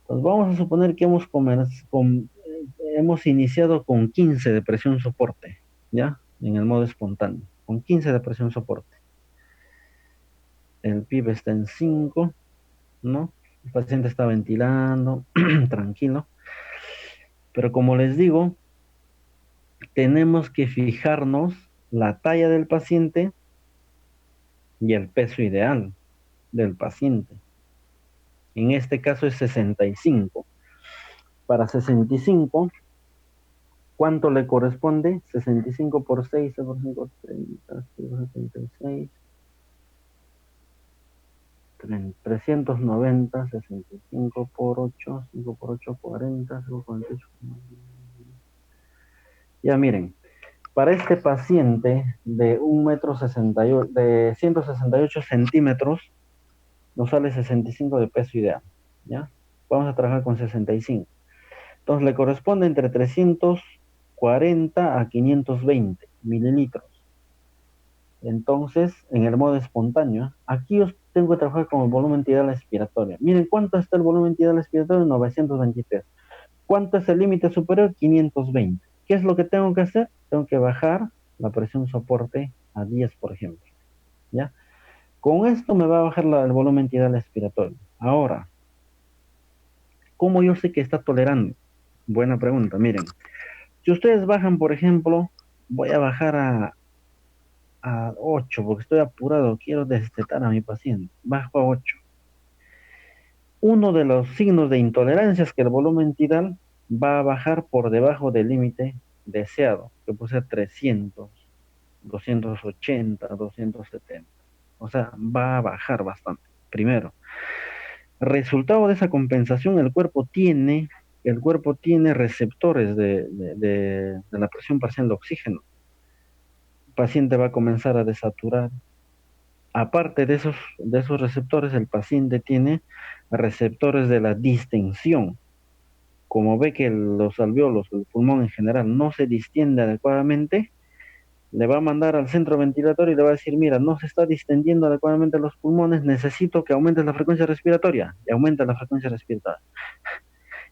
Pues vamos a suponer que hemos iniciado con 15 de presión soporte, ¿ya? En el modo espontáneo, con 15 de presión soporte. El PIB está en 5, ¿no? El paciente está ventilando, tranquilo. Pero como les digo, tenemos que fijarnos la talla del paciente y el peso ideal del paciente. En este caso es 65. Para 65, ¿cuánto le corresponde? 65 por 6, por 5, 30, 76, 390, 65 por 8, 5 por 8, 40, 5 por 48. Ya miren, para este paciente de 1,68 m, de 168 centímetros, nos sale 65 de peso ideal, ¿ya? Vamos a trabajar con 65. Entonces le corresponde entre 340 a 520 mililitros. Entonces, en el modo espontáneo, aquí os tengo que trabajar con el volumen tidal expiratorio. Miren, ¿cuánto está el volumen tidal expiratorio? 923. ¿Cuánto es el límite superior? 520. ¿Qué es lo que tengo que hacer? Tengo que bajar la presión soporte a 10, por ejemplo. ¿Ya? Con esto me va a bajar el volumen tidal expiratorio. Ahora, ¿cómo yo sé que está tolerando? Buena pregunta. Miren, si ustedes bajan, por ejemplo, voy a bajar a 8 porque estoy apurado, quiero destetar a mi paciente. Bajo a 8. Uno de los signos de intolerancia es que el volumen tidal va a bajar por debajo del límite deseado, que puede ser 300, 280, 270. O sea, va a bajar bastante. Primero, resultado de esa compensación, el cuerpo tiene receptores de la presión parcial de oxígeno. El paciente va a comenzar a desaturar. Aparte de esos receptores, el paciente tiene receptores de la distensión. Como ve que los alvéolos, el pulmón en general, no se distiende adecuadamente, le va a mandar al centro ventilatorio y le va a decir, mira, no se está distendiendo adecuadamente los pulmones, necesito que aumentes la frecuencia respiratoria. Y aumenta la frecuencia respiratoria.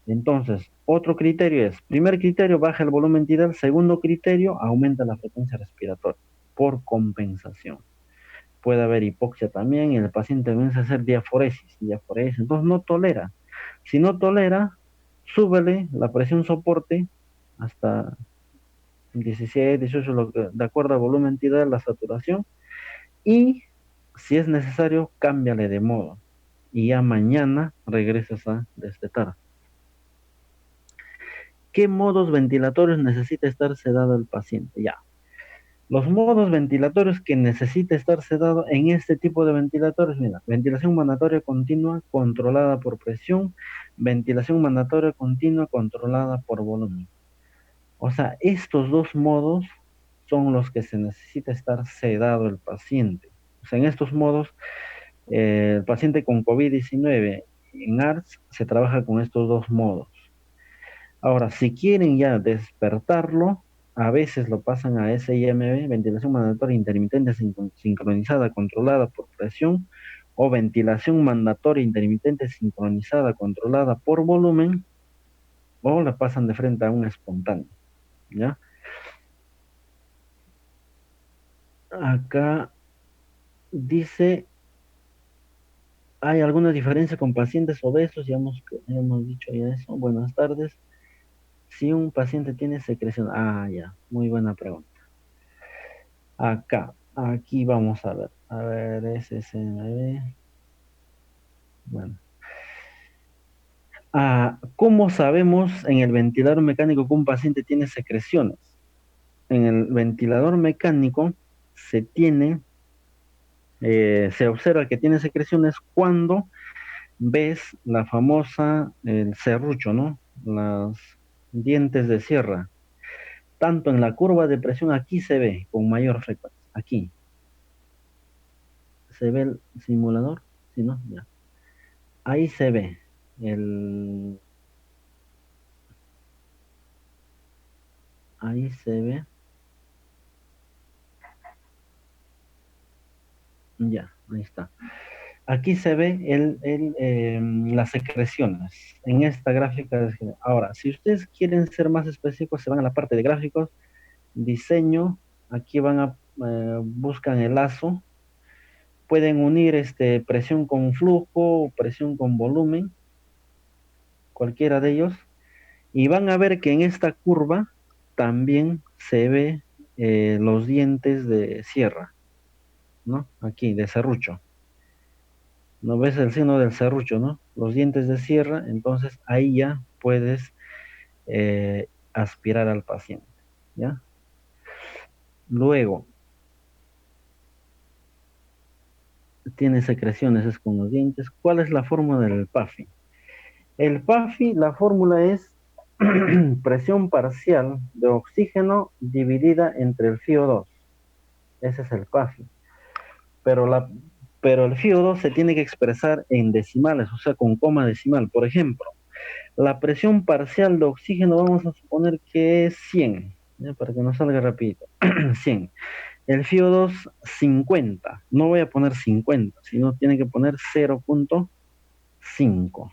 Entonces, otro criterio es, primer criterio, baja el volumen tidal, segundo criterio, aumenta la frecuencia respiratoria por compensación. Puede haber hipoxia también y el paciente comienza a hacer diaforesis, entonces no tolera. Si no tolera, súbele la presión soporte hasta 17, 18, de acuerdo al volumen tidal, la saturación, y si es necesario, cámbiale de modo. Y ya mañana regresas a destetar. ¿Qué modos ventilatorios necesita estar sedado el paciente? Ya. Los modos ventilatorios que necesita estar sedado en este tipo de ventiladores, mira, ventilación mandatoria continua controlada por presión, ventilación mandatoria continua controlada por volumen. O sea, estos dos modos son los que se necesita estar sedado el paciente. O sea, en estos modos, el paciente con COVID-19 en ARTS se trabaja con estos dos modos. Ahora, si quieren ya despertarlo, a veces lo pasan a SIMB, ventilación mandatoria intermitente sincronizada controlada por presión, o ventilación mandatoria intermitente sincronizada controlada por volumen, o la pasan de frente a un espontáneo, ¿ya? Acá dice ¿Hay alguna diferencia con pacientes obesos? Ya hemos dicho ya eso. Buenas tardes. Si un paciente tiene secreción. Ah, ya. Muy buena pregunta. Aquí vamos a ver. A ver, SSMB. Bueno. ¿Cómo sabemos en el ventilador mecánico que un paciente tiene secreciones? En el ventilador mecánico se tiene, se observa que tiene secreciones cuando ves la famosa, el serrucho, ¿no? Los dientes de sierra. Tanto en la curva de presión, aquí se ve con mayor frecuencia. Aquí se ve el simulador, ¿sí, no? Ya. Ahí se ve el, ahí se ve, ya, ahí está. Aquí se ve las secreciones en esta gráfica. Ahora, si ustedes quieren ser más específicos, se van a la parte de gráficos, diseño, aquí buscan el lazo, pueden unir presión con flujo o presión con volumen, cualquiera de ellos, y van a ver que en esta curva también se ve los dientes de sierra, ¿no? Aquí, de serrucho. ¿No ves el signo del serrucho, no? Los dientes de sierra, entonces ahí ya puedes aspirar al paciente, ¿ya? Luego, tiene secreciones, es con los dientes. ¿Cuál es la fórmula del PAFI? El PAFI, la fórmula es presión parcial de oxígeno dividida entre el FiO2. Ese es el PAFI. Pero, pero el FiO2 se tiene que expresar en decimales, o sea, con coma decimal. Por ejemplo, la presión parcial de oxígeno vamos a suponer que es 100, ¿ya? Para que no salga rapidito. 100. El FiO2 50. No voy a poner 50, sino tiene que poner 0.5,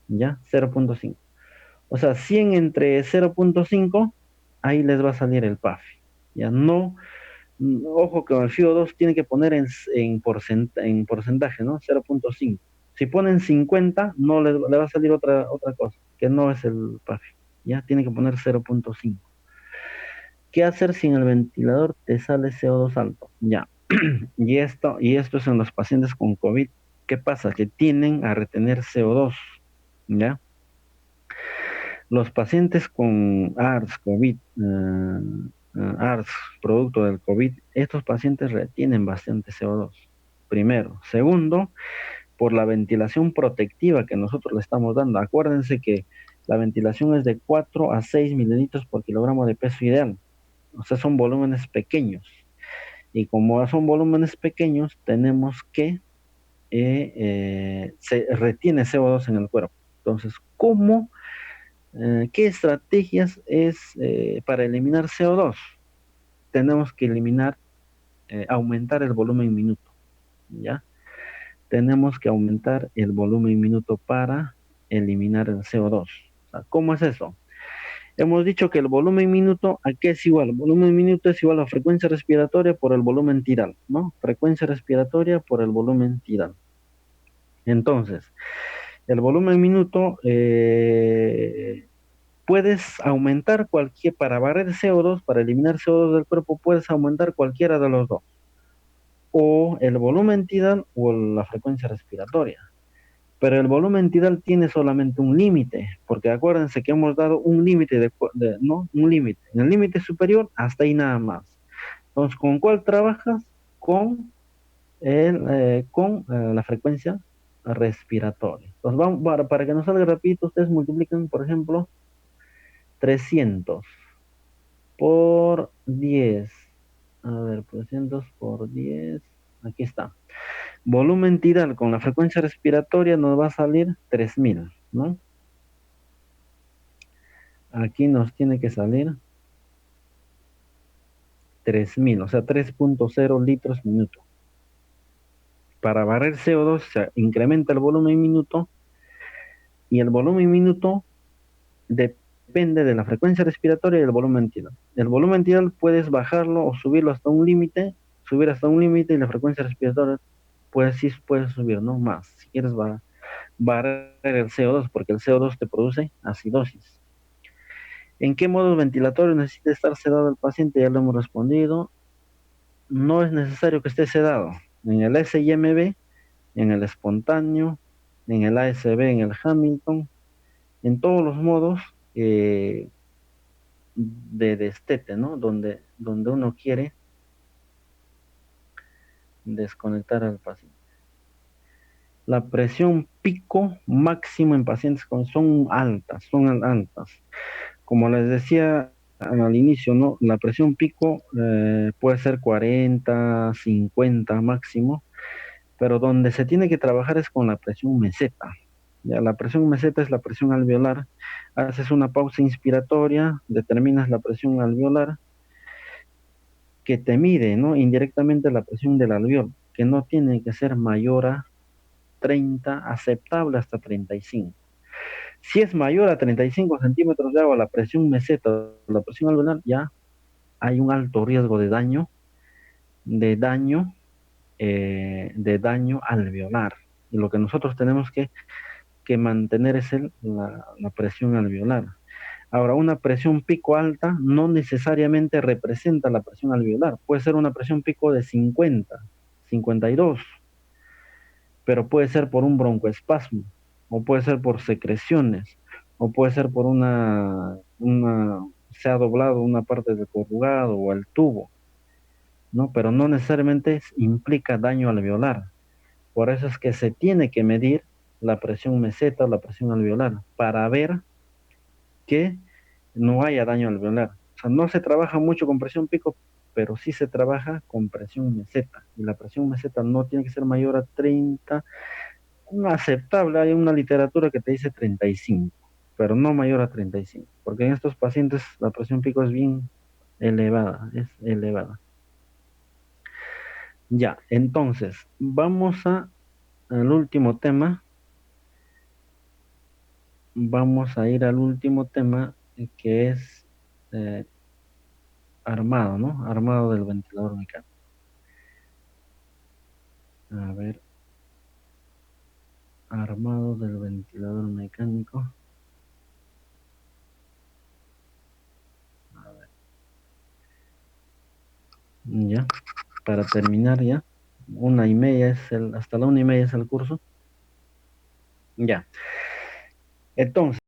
¿ya? 0.5. O sea, 100 entre 0.5, ahí les va a salir el PAFI. Ya no, ojo que el FiO2 tiene que poner en porcentaje, ¿no? 0.5. Si ponen 50, no le va a salir otra cosa, que no es el PAFI. Ya tiene que poner 0.5. ¿Qué hacer si en el ventilador te sale CO2 alto? Ya. Y esto es en los pacientes con COVID. ¿Qué pasa? Que tienden a retener CO2. ¿Ya? Los pacientes con ARS, COVID, ARS, producto del COVID, estos pacientes retienen bastante CO2. Primero. Segundo, por la ventilación protectiva que nosotros le estamos dando. Acuérdense que la ventilación es de 4 a 6 mililitros por kilogramo de peso ideal. O sea, son volúmenes pequeños. Y como son volúmenes pequeños, tenemos que se retiene CO2 en el cuerpo. Entonces, qué estrategias es para eliminar CO2? Tenemos que aumentar el volumen minuto, ¿ya? Tenemos que aumentar el volumen minuto para eliminar el CO2. O sea, ¿cómo es eso? Hemos dicho que el volumen minuto, ¿a qué es igual? El volumen minuto es igual a frecuencia respiratoria por el volumen tidal, ¿no? Frecuencia respiratoria por el volumen tidal. Entonces, el volumen minuto, puedes aumentar para barrer CO2, para eliminar CO2 del cuerpo, puedes aumentar cualquiera de los dos, o el volumen tidal o la frecuencia respiratoria. Pero el volumen tidal tiene solamente un límite, porque acuérdense que hemos dado un límite ¿no? Un límite. En el límite superior, hasta ahí nada más. Entonces, ¿con cuál trabajas? Con la frecuencia respiratoria. Entonces, para que nos salga rapidito, ustedes multiplican, por ejemplo, 300 por 10. A ver, 300 por 10. Aquí está. Volumen tidal con la frecuencia respiratoria nos va a salir 3000, ¿no? Aquí nos tiene que salir 3000, o sea, 3.0 litros minuto. Para barrer CO2 se incrementa el volumen minuto y el volumen minuto depende de la frecuencia respiratoria y del volumen tidal. El volumen tidal puedes bajarlo o subirlo hasta un límite, subir hasta un límite y la frecuencia respiratoria pues sí puedes subir, ¿no? Más. Si quieres barrer el CO2, porque el CO2 te produce acidosis. ¿En qué modo ventilatorio necesita estar sedado el paciente? Ya lo hemos respondido. No es necesario que esté sedado. En el SIMB, en el espontáneo, en el ASB, en el Hamilton, en todos los modos de destete, ¿no? Donde uno quiere desconectar al paciente. La presión pico máximo en pacientes con son altas, son altas. Como les decía al inicio, ¿no? La presión pico puede ser 40, 50 máximo, pero donde se tiene que trabajar es con la presión meseta. Ya, la presión meseta es la presión alveolar. Haces una pausa inspiratoria, determinas la presión alveolar que te mide, ¿no? Indirectamente la presión del alveolo, que no tiene que ser mayor a 30, aceptable hasta 35. Si es mayor a 35 centímetros de agua, la presión meseta, la presión alveolar, ya hay un alto riesgo de daño, de daño alveolar. Y lo que nosotros tenemos que mantener es la presión alveolar. Ahora, una presión pico alta no necesariamente representa la presión alveolar. Puede ser una presión pico de 50, 52, pero puede ser por un broncoespasmo, o puede ser por secreciones, o puede ser por se ha doblado una parte del corrugado o el tubo, ¿no? Pero no necesariamente implica daño alveolar. Por eso es que se tiene que medir la presión meseta o la presión alveolar para ver que no haya daño alveolar. O sea, no se trabaja mucho con presión pico, pero sí se trabaja con presión meseta. Y la presión meseta no tiene que ser mayor a 30, un aceptable. Hay una literatura que te dice 35, pero no mayor a 35, porque en estos pacientes la presión pico es bien elevada, es elevada. Ya, entonces, al último tema. Vamos a ir al último tema, que es eh, armado, ¿no? Armado del ventilador mecánico. A ver, armado del ventilador mecánico. A ver, ya, para terminar ya. 1:30 hasta la 1:30 es el curso. Ya. Entonces,